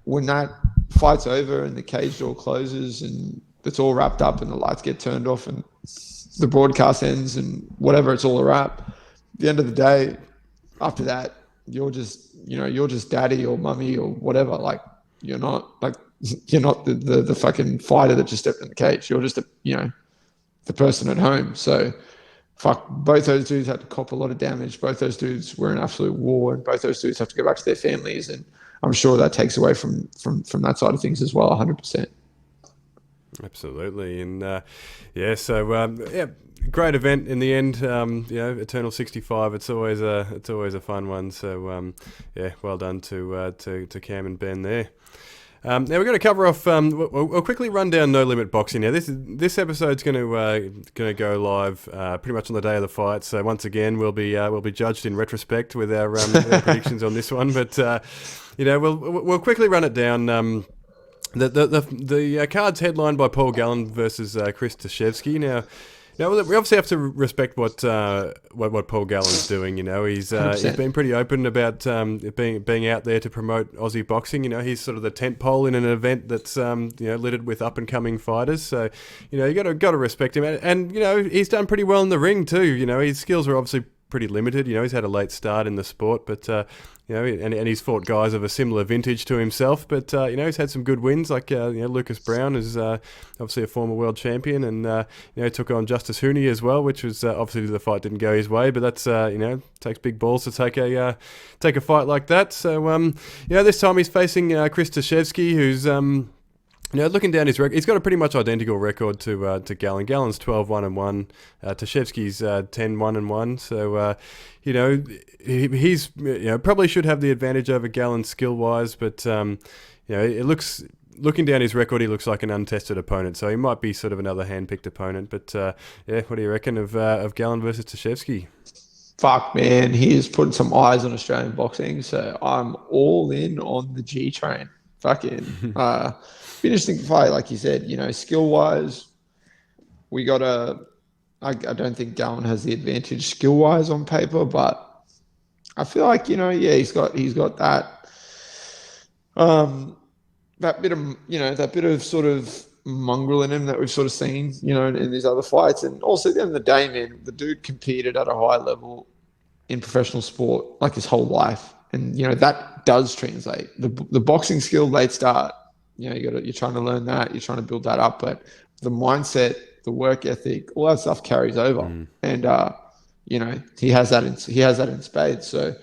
when that fight's over and the cage door closes and it's all wrapped up and the lights get turned off and the broadcast ends and whatever, it's all a wrap. At the end of the day, after that, you're just daddy or mummy or whatever. Like, you're not the fucking fighter that just stepped in the cage. You're just the person at home. So fuck, both those dudes had to cop a lot of damage. Both those dudes were in absolute war, and both those dudes have to go back to their families, and I'm sure that takes away from that side of things as well, 100%. Absolutely, and great event in the end. Eternal 65. It's always a fun one. So well done to Cam and Ben there. Now we're going to cover off. We'll quickly run down No Limit Boxing. Now this episode's going to go live pretty much on the day of the fight. So once again, we'll be judged in retrospect with our predictions on this one. But we'll quickly run it down. The card's headlined by Paul Gallen versus Chris Tashevsky. Now, we obviously have to respect what Paul Gallen's doing. He's been pretty open about being out there to promote Aussie boxing. He's sort of the tent pole in an event that's littered with up and coming fighters. So you got to respect him, and he's done pretty well in the ring too. His skills are obviously pretty limited. You know, he's had a late start in the sport, but you know, and he's fought guys of a similar vintage to himself. But you know, he's had some good wins, like you know, Lucas Brown is obviously a former world champion, and you know, took on Justice Hooney as well, which was obviously the fight didn't go his way, but that's you know, takes big balls to take a fight like that. So you know, this time he's facing Chris Tashevsky, who's you know, looking down his record, he's got a pretty much identical record to Gallen. Gallen's 12-1-1. Tashevsky's 10-1-1. So, you know, he's you know, probably should have the advantage over Gallen skill wise, but you know, it looks. Looking down his record, he looks like an untested opponent, so he might be sort of another hand-picked opponent. But yeah, what do you reckon of Gallen versus Tashevsky? Fuck, man, he is putting some eyes on Australian boxing, so I'm all in on the G train. Fucking interesting fight, like you said. You know, skill wise, we got I don't think Gallen has the advantage skill wise on paper, but I feel like, you know, yeah, he's got that that bit of sort of mongrel in him that we've sort of seen, you know, in these other fights. And also at the end of the day, man, the dude competed at a high level in professional sport like his whole life. And, you know, that does translate. The boxing skill, late start, you know, you're trying to learn that, you're trying to build that up, but the mindset, the work ethic, all that stuff carries over. And you know, he has that in spades. So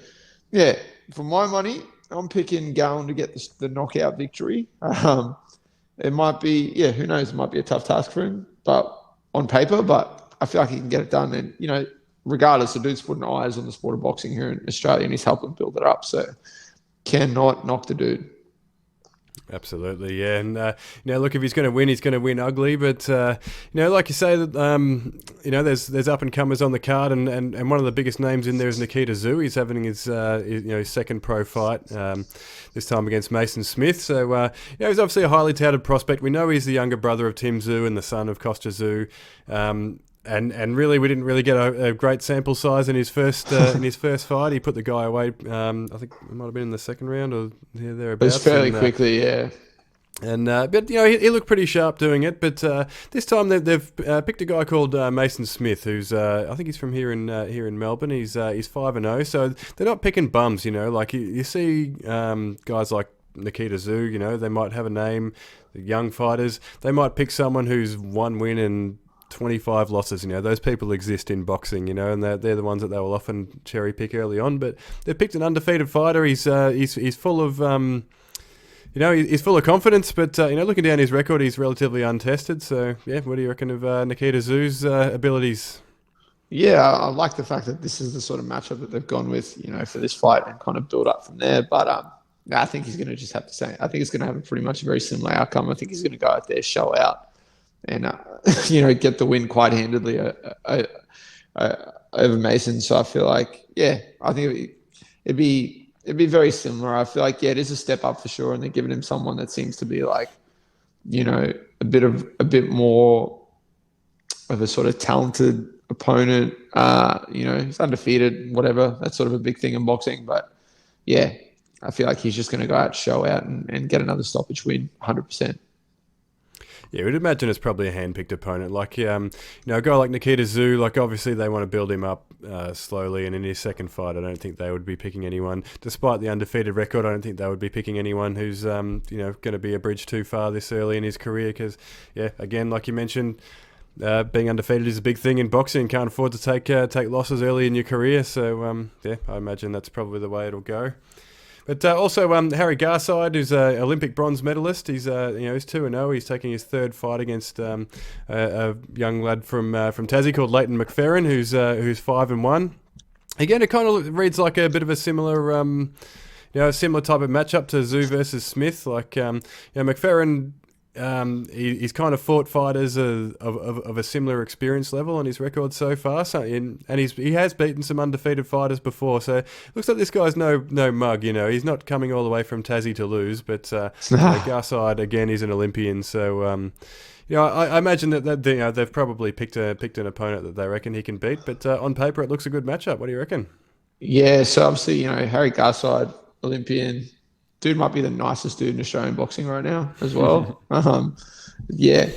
yeah, for my money, I'm picking Gallen to get the knockout victory. It might be, yeah, who knows, it might be a tough task for him, but on paper, but I feel like he can get it done. And, you know, regardless, the dude's putting eyes on the sport of boxing here in Australia, and he's helping build it up. So cannot knock the dude. Absolutely, yeah, and you know, look, if he's going to win ugly. But you know, like you say, that you know, there's up and comers on the card, and one of the biggest names in there is Nikita Tszyu. He's having his you know, his second pro fight, this time against Mason Smith. So you know, he's obviously a highly touted prospect. We know he's the younger brother of Tim Tszyu and the son of Kostya Tszyu. And really, we didn't really get a great sample size in his first fight. He put the guy away. I think it might have been in the second round or thereabouts. It was fairly quickly, yeah. And but you know, he looked pretty sharp doing it. But this time they've picked a guy called Mason Smith, who's I think he's from here in Melbourne. He's 5-0, so they're not picking bums. You know, like you see guys like Nikita Tszyu. You know, they might have a name. The young fighters, they might pick someone who's one win and 25 losses. You know, those people exist in boxing, you know, and they're the ones that they will often cherry pick early on. But they've picked an undefeated fighter. He's full of you know, he's full of confidence, but you know, looking down his record, he's relatively untested. So yeah, what do you reckon of Nikita Tszyu's abilities? Yeah, I like the fact that this is the sort of matchup that they've gone with, you know, for this fight, and kind of build up from there. But I think he's going to just have to say, I think it's going to have a pretty much a very similar outcome. I think he's going to go out there, show out, and you know, get the win quite handedly over Mason. So I feel like, yeah, I think it'd be very similar. I feel like, yeah, it is a step up for sure, and they're giving him someone that seems to be like, you know, a bit more of a sort of talented opponent. You know, he's undefeated, whatever. That's sort of a big thing in boxing. But yeah, I feel like he's just going to go out, show out, and get another stoppage win, 100%. Yeah, we'd imagine it's probably a hand-picked opponent. Like, you know, a guy like Nikita Tszyu, like, obviously they want to build him up slowly, and in his second fight, I don't think they would be picking anyone. Despite the undefeated record, I don't think they would be picking anyone who's, you know, going to be a bridge too far this early in his career. Because, yeah, again, like you mentioned, being undefeated is a big thing in boxing. Can't afford to take losses early in your career. So, yeah, I imagine that's probably the way it'll go. But also Harry Garside, who's an Olympic bronze medalist, he's you know, he's 2-0. He's taking his third fight against a young lad from Tassie called Leighton McFerrin, who's 5-1. Again, it kind of reads like a bit of a similar you know, a similar type of matchup to Tszyu versus Smith. Like you know, McFerrin. He's kind of fought fighters of a similar experience level on his record so far. So, and he has beaten some undefeated fighters before. So, it looks like this guy's no mug. You know, he's not coming all the way from Tassie to lose. But Garside again, he's an Olympian. So, you know, I imagine that you know, they've probably picked an opponent that they reckon he can beat. But on paper, it looks a good matchup. What do you reckon? Yeah, so obviously, you know, Harry Garside, Olympian. Dude might be the nicest dude in Australian boxing right now as well. Yeah,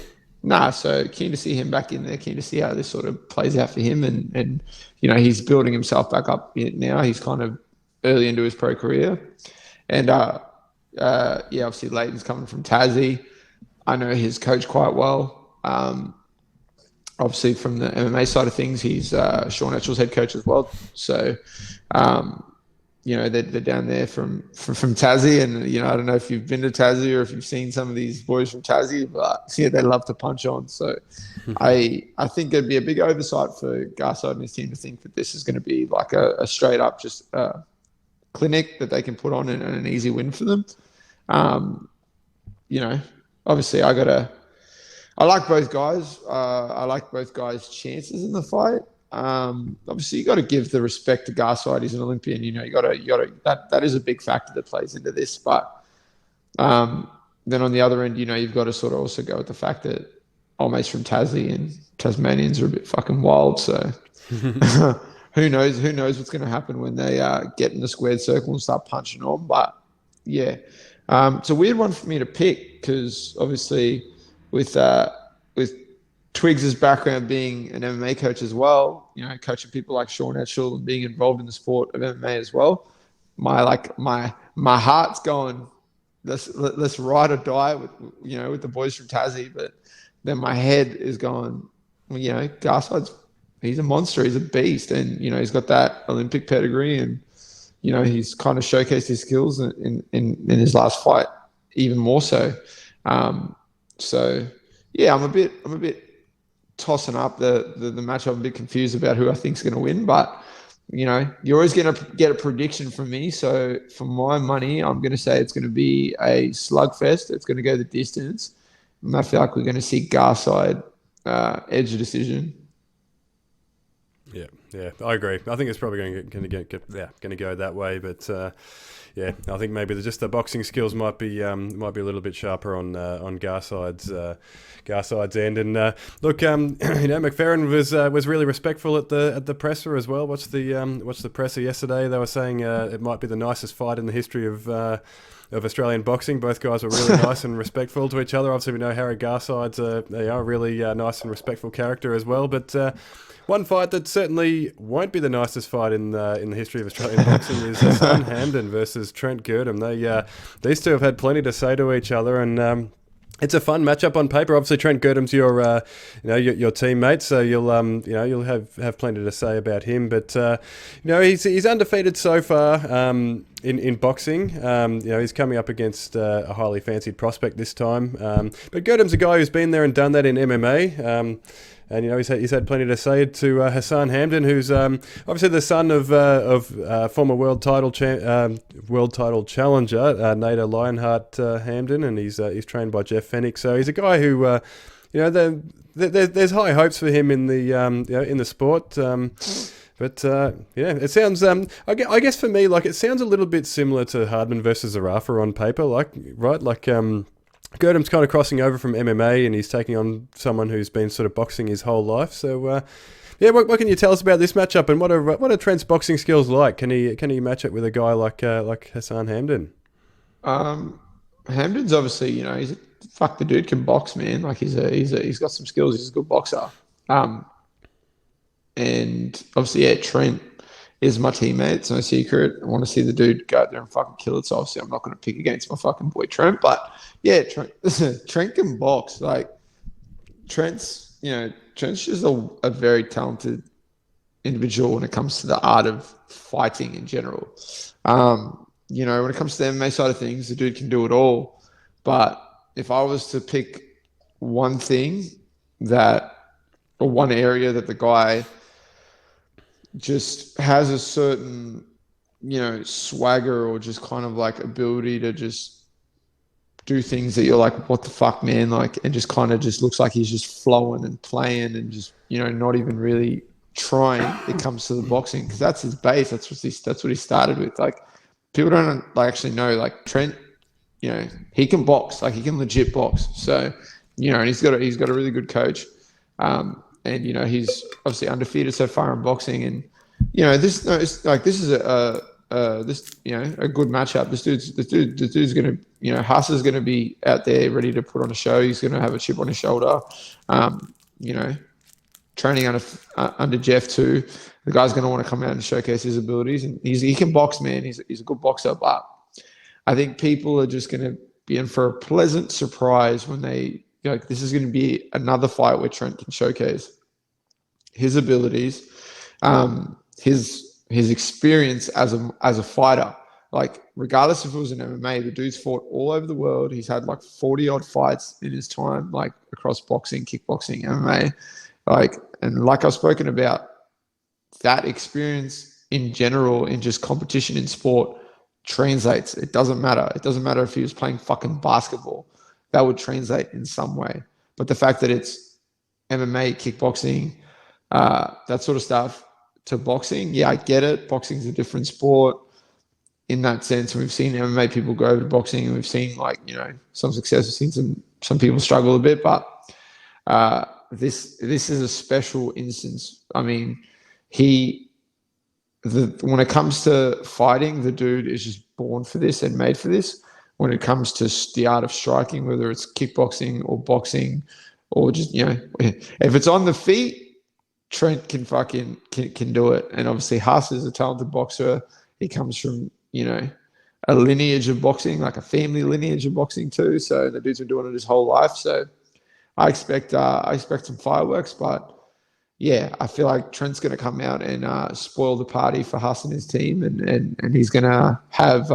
Nah, so keen to see him back in there. Keen to see how this sort of plays out for him, and you know he's building himself back up now. He's kind of early into his pro career, and yeah, obviously Leighton's coming from Tassie. I know his coach quite well. Obviously, from the MMA side of things, he's Sean Etchell's head coach as well. So, you know, they're down there from Tassie, and you know, I don't know if you've been to Tassie or if you've seen some of these boys from Tassie, but yeah, they love to punch on. So, I think it'd be a big oversight for Garside and his team to think that this is going to be like a straight up just clinic that they can put on and an easy win for them. You know, obviously, I like both guys. I like both guys' chances in the fight. Obviously, you got to give the respect to Garside. He's an Olympian. You know, you got to. That is a big factor that plays into this. But then on the other end, you know, you've got to sort of also go with the fact that Olme's from Tassie and Tasmanians are a bit fucking wild. So who knows? Who knows what's going to happen when they get in the squared circle and start punching on? But yeah, it's a weird one for me to pick because obviously with Twiggs' background being an MMA coach as well, you know, coaching people like Sean Etchell and being involved in the sport of MMA as well, my heart's going, let's ride or die with the boys from Tassie, but then my head is going, well, you know, Garside's, he's a monster, he's a beast, and you know he's got that Olympic pedigree, and you know he's kind of showcased his skills in his last fight even more so. So yeah, I'm a bit tossing up the matchup. I'm a bit confused about who I think is going to win, but you know, you're always going to get a prediction from me. So for my money, I'm going to say it's going to be a slugfest. It's going to go the distance. And I feel like we're going to see Garside edge the decision. Yeah, I agree. I think it's probably going to go that way, but yeah, I think maybe just the boxing skills might be a little bit sharper on Garside's end. And look, you know, McFerrin was really respectful at the presser as well. Watch the presser yesterday. They were saying it might be the nicest fight in the history of Australian boxing. Both guys were really nice and respectful to each other. Obviously, we know Harry Garside's a really nice and respectful character as well, but. One fight that certainly won't be the nicest fight in the history of Australian boxing is Hassan Hamdan versus Trent Girdham. These two have had plenty to say to each other, and it's a fun matchup on paper. Obviously, Trent Girdham's your teammate, so you'll have plenty to say about him. But he's undefeated so far in boxing. He's coming up against a highly fancied prospect this time. But Girdham's a guy who's been there and done that in MMA. And he's had plenty to say to Hassan Hamdan, who's obviously the son of former world title challenger Nader Lionheart Hamdan, and he's trained by Jeff Fennick. So he's a guy who there's high hopes for him in the sport. But it sounds. I guess for me, like, it sounds a little bit similar to Hardman versus Zarafa on paper, Girdham's kind of crossing over from MMA, and he's taking on someone who's been sort of boxing his whole life. So, what can you tell us about this matchup, and what are Trent's boxing skills like? Can he match it with a guy like Hassan Hamdan? Hamdan's obviously, the dude can box, man. Like he's got some skills. He's a good boxer. And obviously, Trent is my teammate. It's no secret. I want to see the dude go out there and fucking kill it. So obviously, I'm not going to pick against my fucking boy Trent. But yeah, Trent can box. Like Trent's just a very talented individual when it comes to the art of fighting in general. When it comes to the MMA side of things, the dude can do it all. But if I was to pick one thing or one area that the guy just has a certain, swagger or just kind of like ability to just do things that you're like, what the fuck, man? Like, and just kind of just looks like he's just flowing and playing and just, not even really trying. It comes to the boxing because that's his base. That's what he started with. Like, people don't actually know, like Trent, he can box, like he can legit box. So, and he's got a really good coach. And he's obviously undefeated so far in boxing, and this is a a good matchup. This dude's gonna, Haas is gonna be out there ready to put on a show. He's gonna have a chip on his shoulder. You know, training under Jeff too. The guy's gonna want to come out and showcase his abilities, and he can box, man. He's a good boxer, but I think people are just gonna be in for a pleasant surprise when they, this is going to be another fight where Trent can showcase his abilities, his experience as a fighter. Like, regardless if it was in MMA, the dude's fought all over the world. He's had like 40 odd fights in his time, like across boxing, kickboxing, MMA. And like I've spoken about, that experience in general, in just competition in sport, translates. It doesn't matter. It doesn't matter if he was playing fucking basketball. That would translate in some way. But the fact that it's MMA, kickboxing, that sort of stuff to boxing, yeah, I get it. Boxing's a different sport in that sense. We've seen MMA people go over to boxing, and we've seen some success. We've seen some people struggle a bit, but this is a special instance. I mean, when it comes to fighting, the dude is just born for this and made for this. When it comes to the art of striking, whether it's kickboxing or boxing, or just, if it's on the feet, Trent can do it. And obviously Haas is a talented boxer. He comes from, a lineage of boxing, like a family lineage of boxing too. So the dude's been doing it his whole life. So I expect some fireworks, but yeah, I feel like Trent's going to come out and spoil the party for Haas and his team, and he's going to have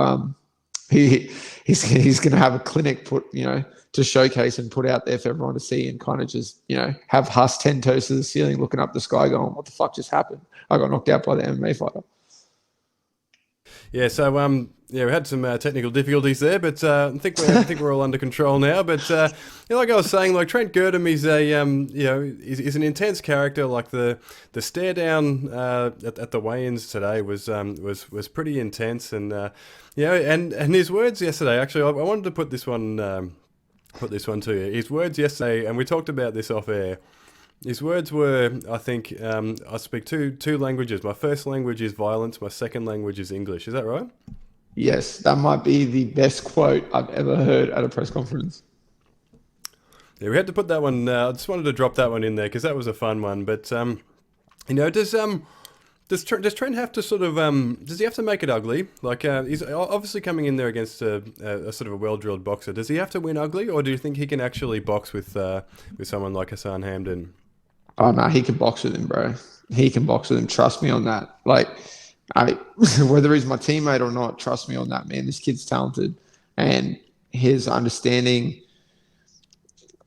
he's going to have a clinic put to showcase and put out there for everyone to see, and kind of just have Haas 10 toes to the ceiling, looking up the sky, going, "What the fuck just happened? I got knocked out by the MMA fighter." Yeah, so we had some technical difficulties there, but I think we're all under control now. But like I was saying, like Trent Girdham, he's he's an intense character. Like the stare down at the weigh-ins today was pretty intense, and and his words yesterday. Actually, I wanted to put this one to you. His words yesterday, and we talked about this off air. His words were, I think, I speak two languages. My first language is violence. My second language is English. Is that right? Yes, that might be the best quote I've ever heard at a press conference. Yeah, we had to put that one. I just wanted to drop that one in there because that was a fun one. But does Trent have to sort of does he have to make it ugly? Like he's obviously coming in there against a sort of a well-drilled boxer. Does he have to win ugly, or do you think he can actually box with someone like Hassan Hamdan? Oh no, he can box with him, bro. He can box with him. Trust me on that. Like, whether he's my teammate or not, trust me on that, man. This kid's talented, and his understanding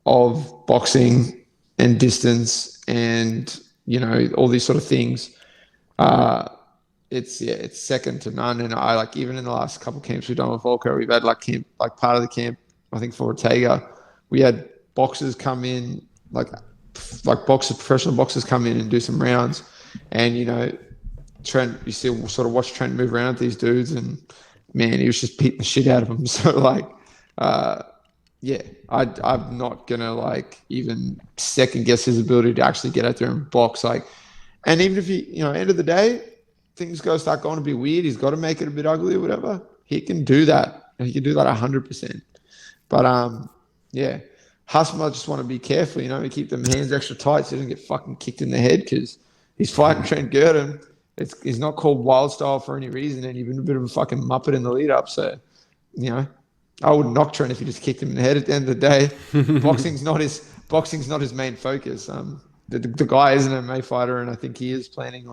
of boxing and distance and all these sort of things, it's second to none. And I even in the last couple of camps we've done with Volko, we've had part of the camp, I think for Ortega, we had boxers come in, professional boxers come in and do some rounds, and Trent, you still sort of watch Trent move around with these dudes, and man, he was just beating the shit out of them. So I'm not gonna even second guess his ability to actually get out there and box. And even if end of the day, things start going to be weird, he's got to make it a bit ugly or whatever. He can do that. He can do that 100%. But Haas might just want to be careful, to keep them hands extra tight so he doesn't get fucking kicked in the head, because he's fighting Trent Girdham. He's not called Wild Style for any reason, and you've been a bit of a fucking muppet in the lead up. So, I would knock Trent if he just kicked him in the head. At the end of the day, boxing's not his main focus. The guy is an MMA fighter, and I think he is planning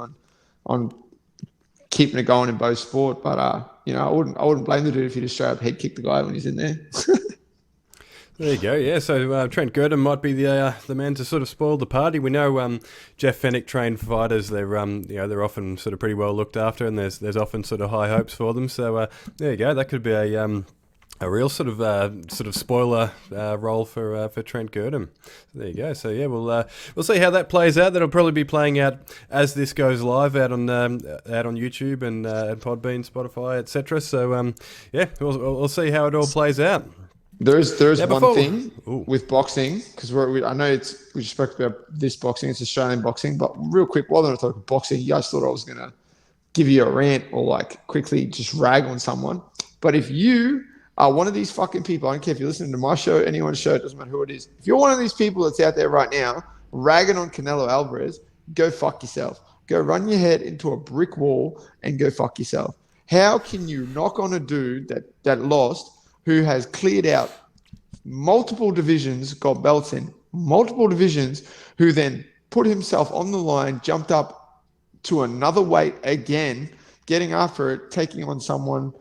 on keeping it going in both sport. But I wouldn't blame the dude if he just straight up head kicked the guy when he's in there. There you go. Yeah, so Trent Girdham might be the man to sort of spoil the party. We know Jeff Fennick trained fighters. They're often sort of pretty well looked after, and there's often sort of high hopes for them. So there you go. That could be a real sort of spoiler role for Trent Girdham. There you go. So yeah, we'll see how that plays out. That'll probably be playing out as this goes live out on YouTube and Podbean, Spotify, etc. So we'll see how it all plays out. There is one thing with boxing, because I know we spoke about this boxing, it's Australian boxing, but real quick, while they're talking boxing, you guys thought I was gonna give you a rant or like quickly just rag on someone. But if you are one of these fucking people, I don't care if you're listening to my show, anyone's show, it doesn't matter who it is. If you're one of these people that's out there right now ragging on Canelo Alvarez, go fuck yourself. Go run your head into a brick wall and go fuck yourself. How can you knock on a dude that lost, who has cleared out multiple divisions, got belts in multiple divisions, who then put himself on the line, jumped up to another weight again, getting after it, taking on someone,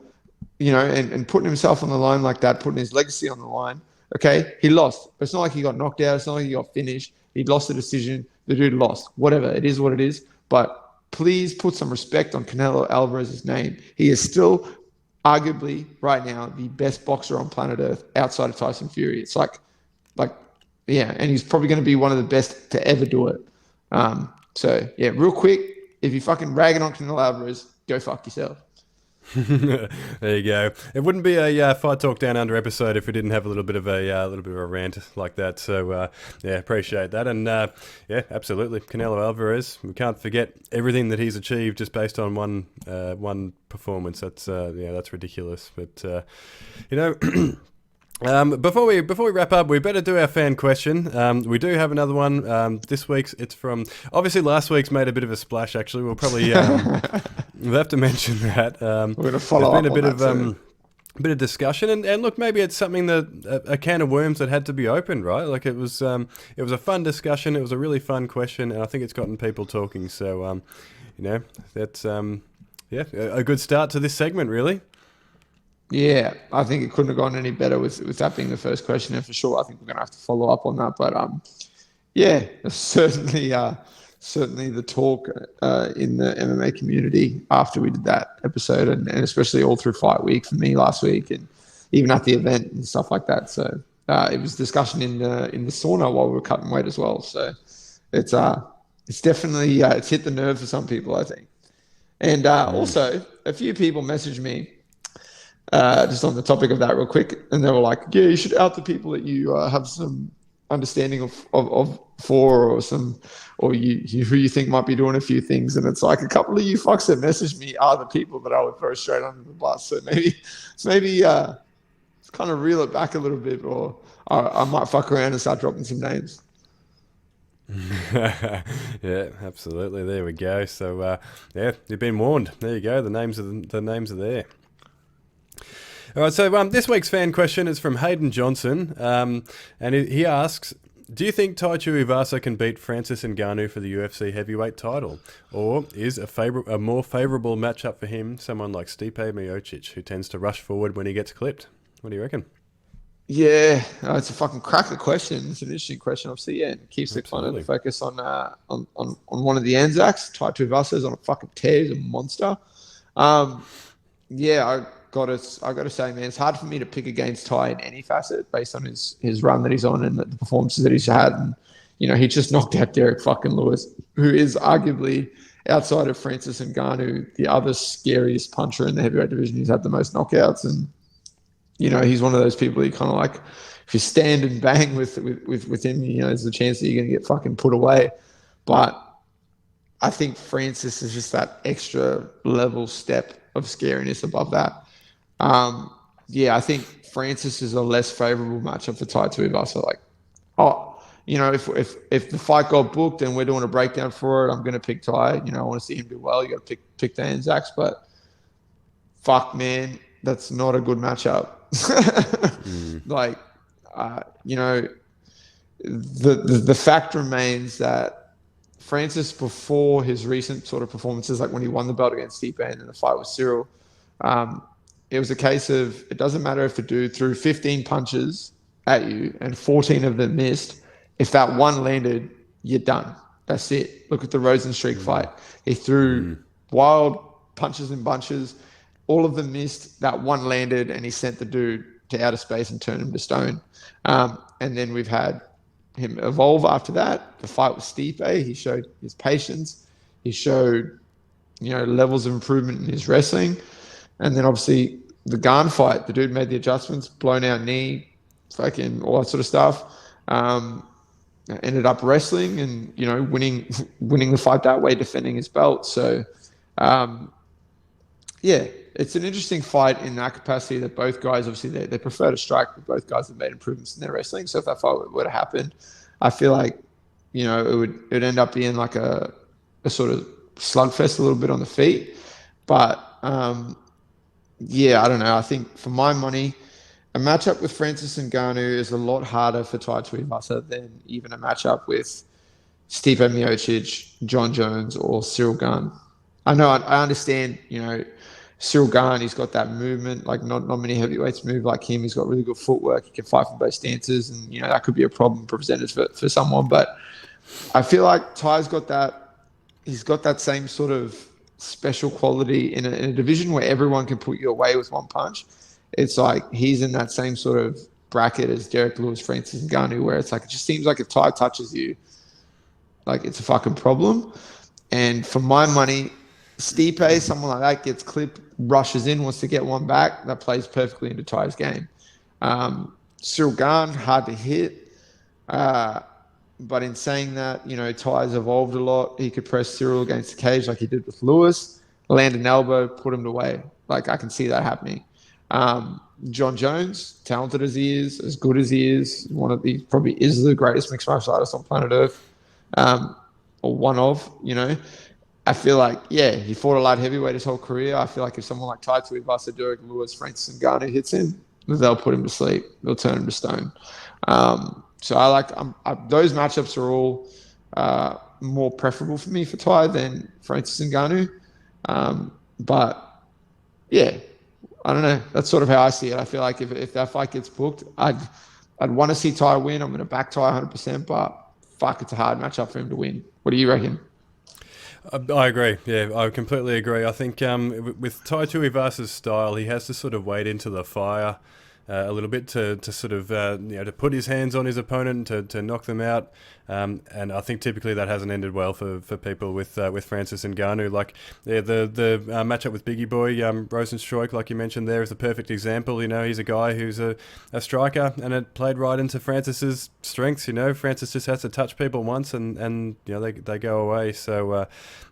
and putting himself on the line like that, putting his legacy on the line. Okay, he lost. It's not like he got knocked out. It's not like he got finished. He lost the decision. The dude lost. Whatever. It is what it is. But please put some respect on Canelo Alvarez's name. He is still arguably right now the best boxer on planet Earth outside of Tyson Fury. It's like, yeah, and he's probably going to be one of the best to ever do it. So yeah, real quick, if you're fucking ragging on Canelo Alvarez, go fuck yourself. There you go. It wouldn't be a Fight Talk Down Under episode if we didn't have a little bit of a rant like that. So yeah, appreciate that. And yeah, absolutely, Canelo Alvarez. We can't forget everything that he's achieved just based on one performance. That's that's ridiculous. But before we wrap up, we better do our fan question. We do have another one. This week's, it's from, obviously last week's made a bit of a splash. Actually, we'll probably we'll have to mention that. We're going to follow up on that a bit of discussion, and look, maybe it's something that a can of worms that had to be opened, right? Like it was a fun discussion. It was a really fun question, and I think it's gotten people talking. So that's a good start to this segment, really. Yeah, I think it couldn't have gone any better with that being the first question, and for sure, I think we're going to have to follow up on that. But yeah, certainly the talk in the MMA community after we did that episode, and especially all through fight week for me last week, and even at the event and stuff like that. So it was discussion in the sauna while we were cutting weight as well. So it's definitely it's hit the nerve for some people, I think. And also, a few people messaged me. Just on the topic of that real quick, and they were like, yeah, you should out the people that you have some understanding of or who you think might be doing a few things. And it's like, a couple of you fucks that messaged me are the people that I would throw straight under the bus. So maybe kind of reel it back a little bit, or I might fuck around and start dropping some names. Yeah, absolutely. There we go. So yeah, you've been warned. There you go. The names are there. All right, so this week's fan question is from Hayden Johnson, and he asks, do you think Tai Tuivasa can beat Francis Ngannou for the UFC heavyweight title? Or is a more favourable matchup for him someone like Stipe Miocic, who tends to rush forward when he gets clipped? What do you reckon? Yeah, it's a fucking cracker question. It's an interesting question, obviously. Yeah, it keeps the kind of focus on one of the Anzacs. Tai Tuivasa is on a fucking tear. He's a monster. Yeah, I got to say, man, it's hard for me to pick against Ty in any facet based on his run that he's on and the performances that he's had. And, he just knocked out Derek fucking Lewis, who is arguably, outside of Francis Ngannou, the other scariest puncher in the heavyweight division. He's had the most knockouts. And, he's one of those people you kind of like, if you stand and bang with him, there's a chance that you're going to get fucking put away. But I think Francis is just that extra level step of scariness above that. Yeah, I think Francis is a less favourable matchup for Tai Tuivasa. Like, if the fight got booked and we're doing a breakdown for it, I'm going to pick Tai. I want to see him do well. You got to pick the Anzacs, but fuck, man, that's not a good matchup. Like, the fact remains that Francis, before his recent sort of performances, like when he won the belt against Stipe and then the fight with Cyril, it was a case of, it doesn't matter if the dude threw 15 punches at you and 14 of them missed. If that one landed, you're done. That's it. Look at the Rosenstreich fight. He threw wild punches in bunches. All of them missed. That one landed, and he sent the dude to outer space and turned him to stone. And then we've had him evolve after that. The fight with Stipe, he showed his patience. He showed, levels of improvement in his wrestling. And then obviously the Garn fight, the dude made the adjustments, blown out knee, fucking all that sort of stuff. Ended up wrestling and, winning the fight that way, defending his belt. So, yeah, it's an interesting fight in that capacity that both guys, obviously, they prefer to strike, but both guys have made improvements in their wrestling. So if that fight were to happen, I feel like, it would end up being like a sort of slugfest a little bit on the feet. But yeah, I don't know. I think for my money, a matchup with Francis Ngannou is a lot harder for Tai Tuivasa than even a matchup with Stipe Miocic, John Jones, or Cyril Gane. I know, I understand, Cyril Gane, he's got that movement, like not many heavyweights move like him. He's got really good footwork. He can fight from both stances, and, that could be a problem presented for someone. But I feel like Ty's got that, he's got that same sort of special quality in a division where everyone can put you away with one punch. It's like he's in that same sort of bracket as Derek Lewis, Francis Ngannou, where it's like, it just seems like if Ty touches you, like it's a fucking problem. And for my money, Stipe, someone like that, gets clipped, rushes in, wants to get one back. That plays perfectly into Ty's game. Cyril Gane, hard to hit. But in saying that, Ty's evolved a lot. He could press Cyril against the cage like he did with Lewis, land an elbow, put him away. Like, I can see that happening. John Jones, talented as he is, as good as he is, he probably is the greatest mixed martial artist on planet Earth. Or one of, I feel like, yeah, he fought a light heavyweight his whole career. I feel like if someone like Tai Tuivasa, Derek Lewis, Francis Ngannou hits him, they'll put him to sleep. They'll turn him to stone. So those matchups are all more preferable for me for Tai than Francis Ngannou. But yeah, I don't know. That's sort of how I see it. I feel like if that fight gets booked, I'd want to see Tai win. I'm going to back Tai 100%, but fuck, it's a hard matchup for him to win. What do you reckon? I agree. Yeah, I completely agree. I think with Tai Tuivasa's style, he has to sort of wade into the fire a little bit to sort of to put his hands on his opponent to knock them out. And I think typically that hasn't ended well for people with Francis Ngannou. Like the matchup with Biggie Boy, Rosenstruik, like you mentioned there, is a perfect example. He's a guy who's a striker, and it played right into Francis's strengths. Francis just has to touch people once, and they go away. So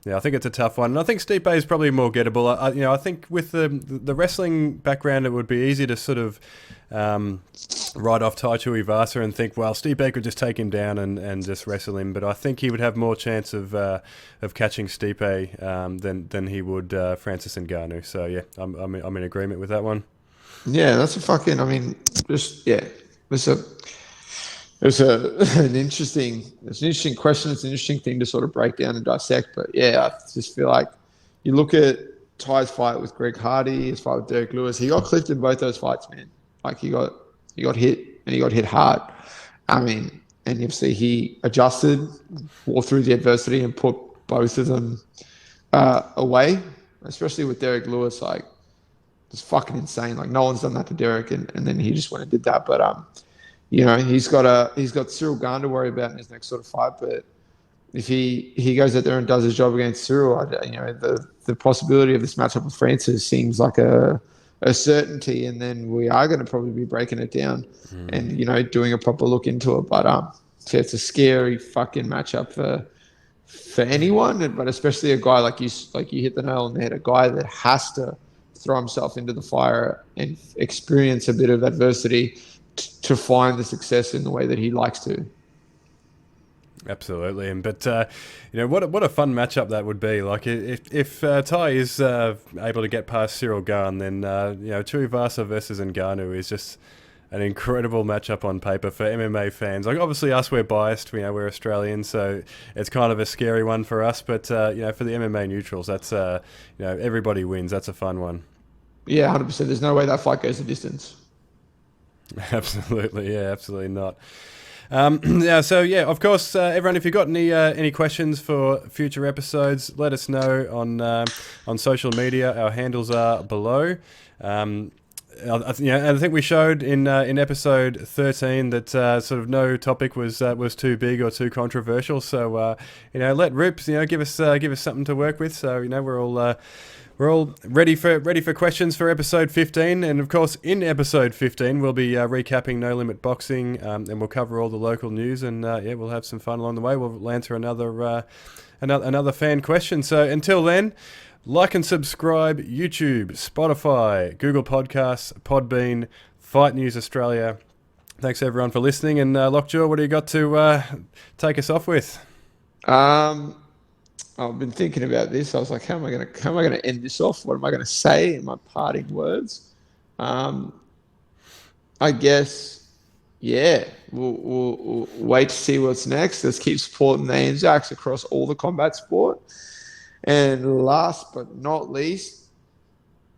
I think it's a tough one. And I think Stipe is probably more gettable. I think with the wrestling background, it would be easy to sort of write off Tai Tuivasa and think, well, Stipe could just take him down and just wrestle him. But I think he would have more chance of catching Stipe than he would Francis Ngannou. So yeah, I'm in agreement with that one. Yeah, that's a fucking. I mean, just yeah, an interesting question. It's an interesting thing to sort of break down and dissect. But yeah, I just feel like you look at Ty's fight with Greg Hardy, his fight with Derek Lewis. He got clipped in both those fights, man. Like he got hit, and he got hit hard. I mean, and you see he adjusted, walked through the adversity, and put both of them away. Especially with Derek Lewis, like it's fucking insane. Like no one's done that to Derek, and then he just went and did that. But he's got Cyril Gane to worry about in his next sort of fight. But if he goes out there and does his job against Cyril, the possibility of this matchup with Francis seems like a certainty, and then we are going to probably be breaking it down and doing a proper look into it. But it's a scary fucking matchup for anyone, but especially a guy like you hit the nail on the head, a guy that has to throw himself into the fire and experience a bit of adversity to find the success in the way that he likes to. Absolutely, but what a fun matchup that would be. Like if Tai is able to get past Cyril Gane, then Tuivasa versus Ngannou is just an incredible matchup on paper for MMA fans. Like obviously us, we're biased. We're Australians, so it's kind of a scary one for us. But for the MMA neutrals, that's everybody wins. That's a fun one. Yeah, 100%. There's no way that fight goes the distance. Absolutely, yeah, absolutely not. Of course, everyone, if you've got any questions for future episodes, let us know on social media. Our handles are below. I think we showed in episode 13 that sort of no topic was too big or too controversial. So let rip. Give us something to work with. So we're all ready for questions for episode 15, and of course in episode 15 we'll be recapping No Limit Boxing, and we'll cover all the local news, and we'll have some fun along the way. We'll answer another fan question. So until then, Like and subscribe, YouTube, Spotify, Google Podcasts, Podbean, Fight News Australia. Thanks everyone for listening. And Lockjaw, what do you got to take us off with? I've been thinking about this. I was like, how am I gonna end this off? What am I gonna say in my parting words? I guess, yeah, we'll wait to see what's next. Let's keep supporting the Anzacs across all the combat sport. And last but not least,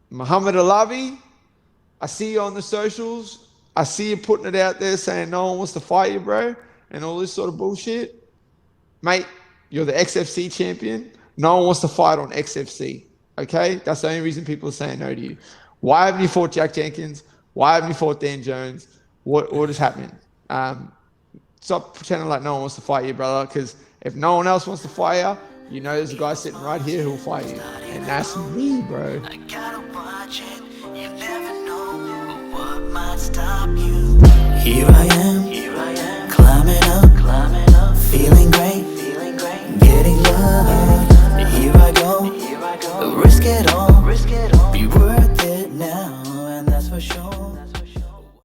Muhammad Alavi, I see you on the socials. I see you putting it out there saying no one wants to fight you, bro, and all this sort of bullshit. Mate, you're the XFC champion. No one wants to fight on XFC, okay? That's the only reason people are saying no to you. Why haven't you fought Jack Jenkins? Why haven't you fought Dan Jones? What is happening? Stop pretending like no one wants to fight you, brother, because if no one else wants to fight you, you know there's a guy sitting right here who'll fight you. And that's me, bro. I gotta watch it. You never know what might stop you. Here I am, climbing up, feeling great, getting love. Here I go, risk it all, be worth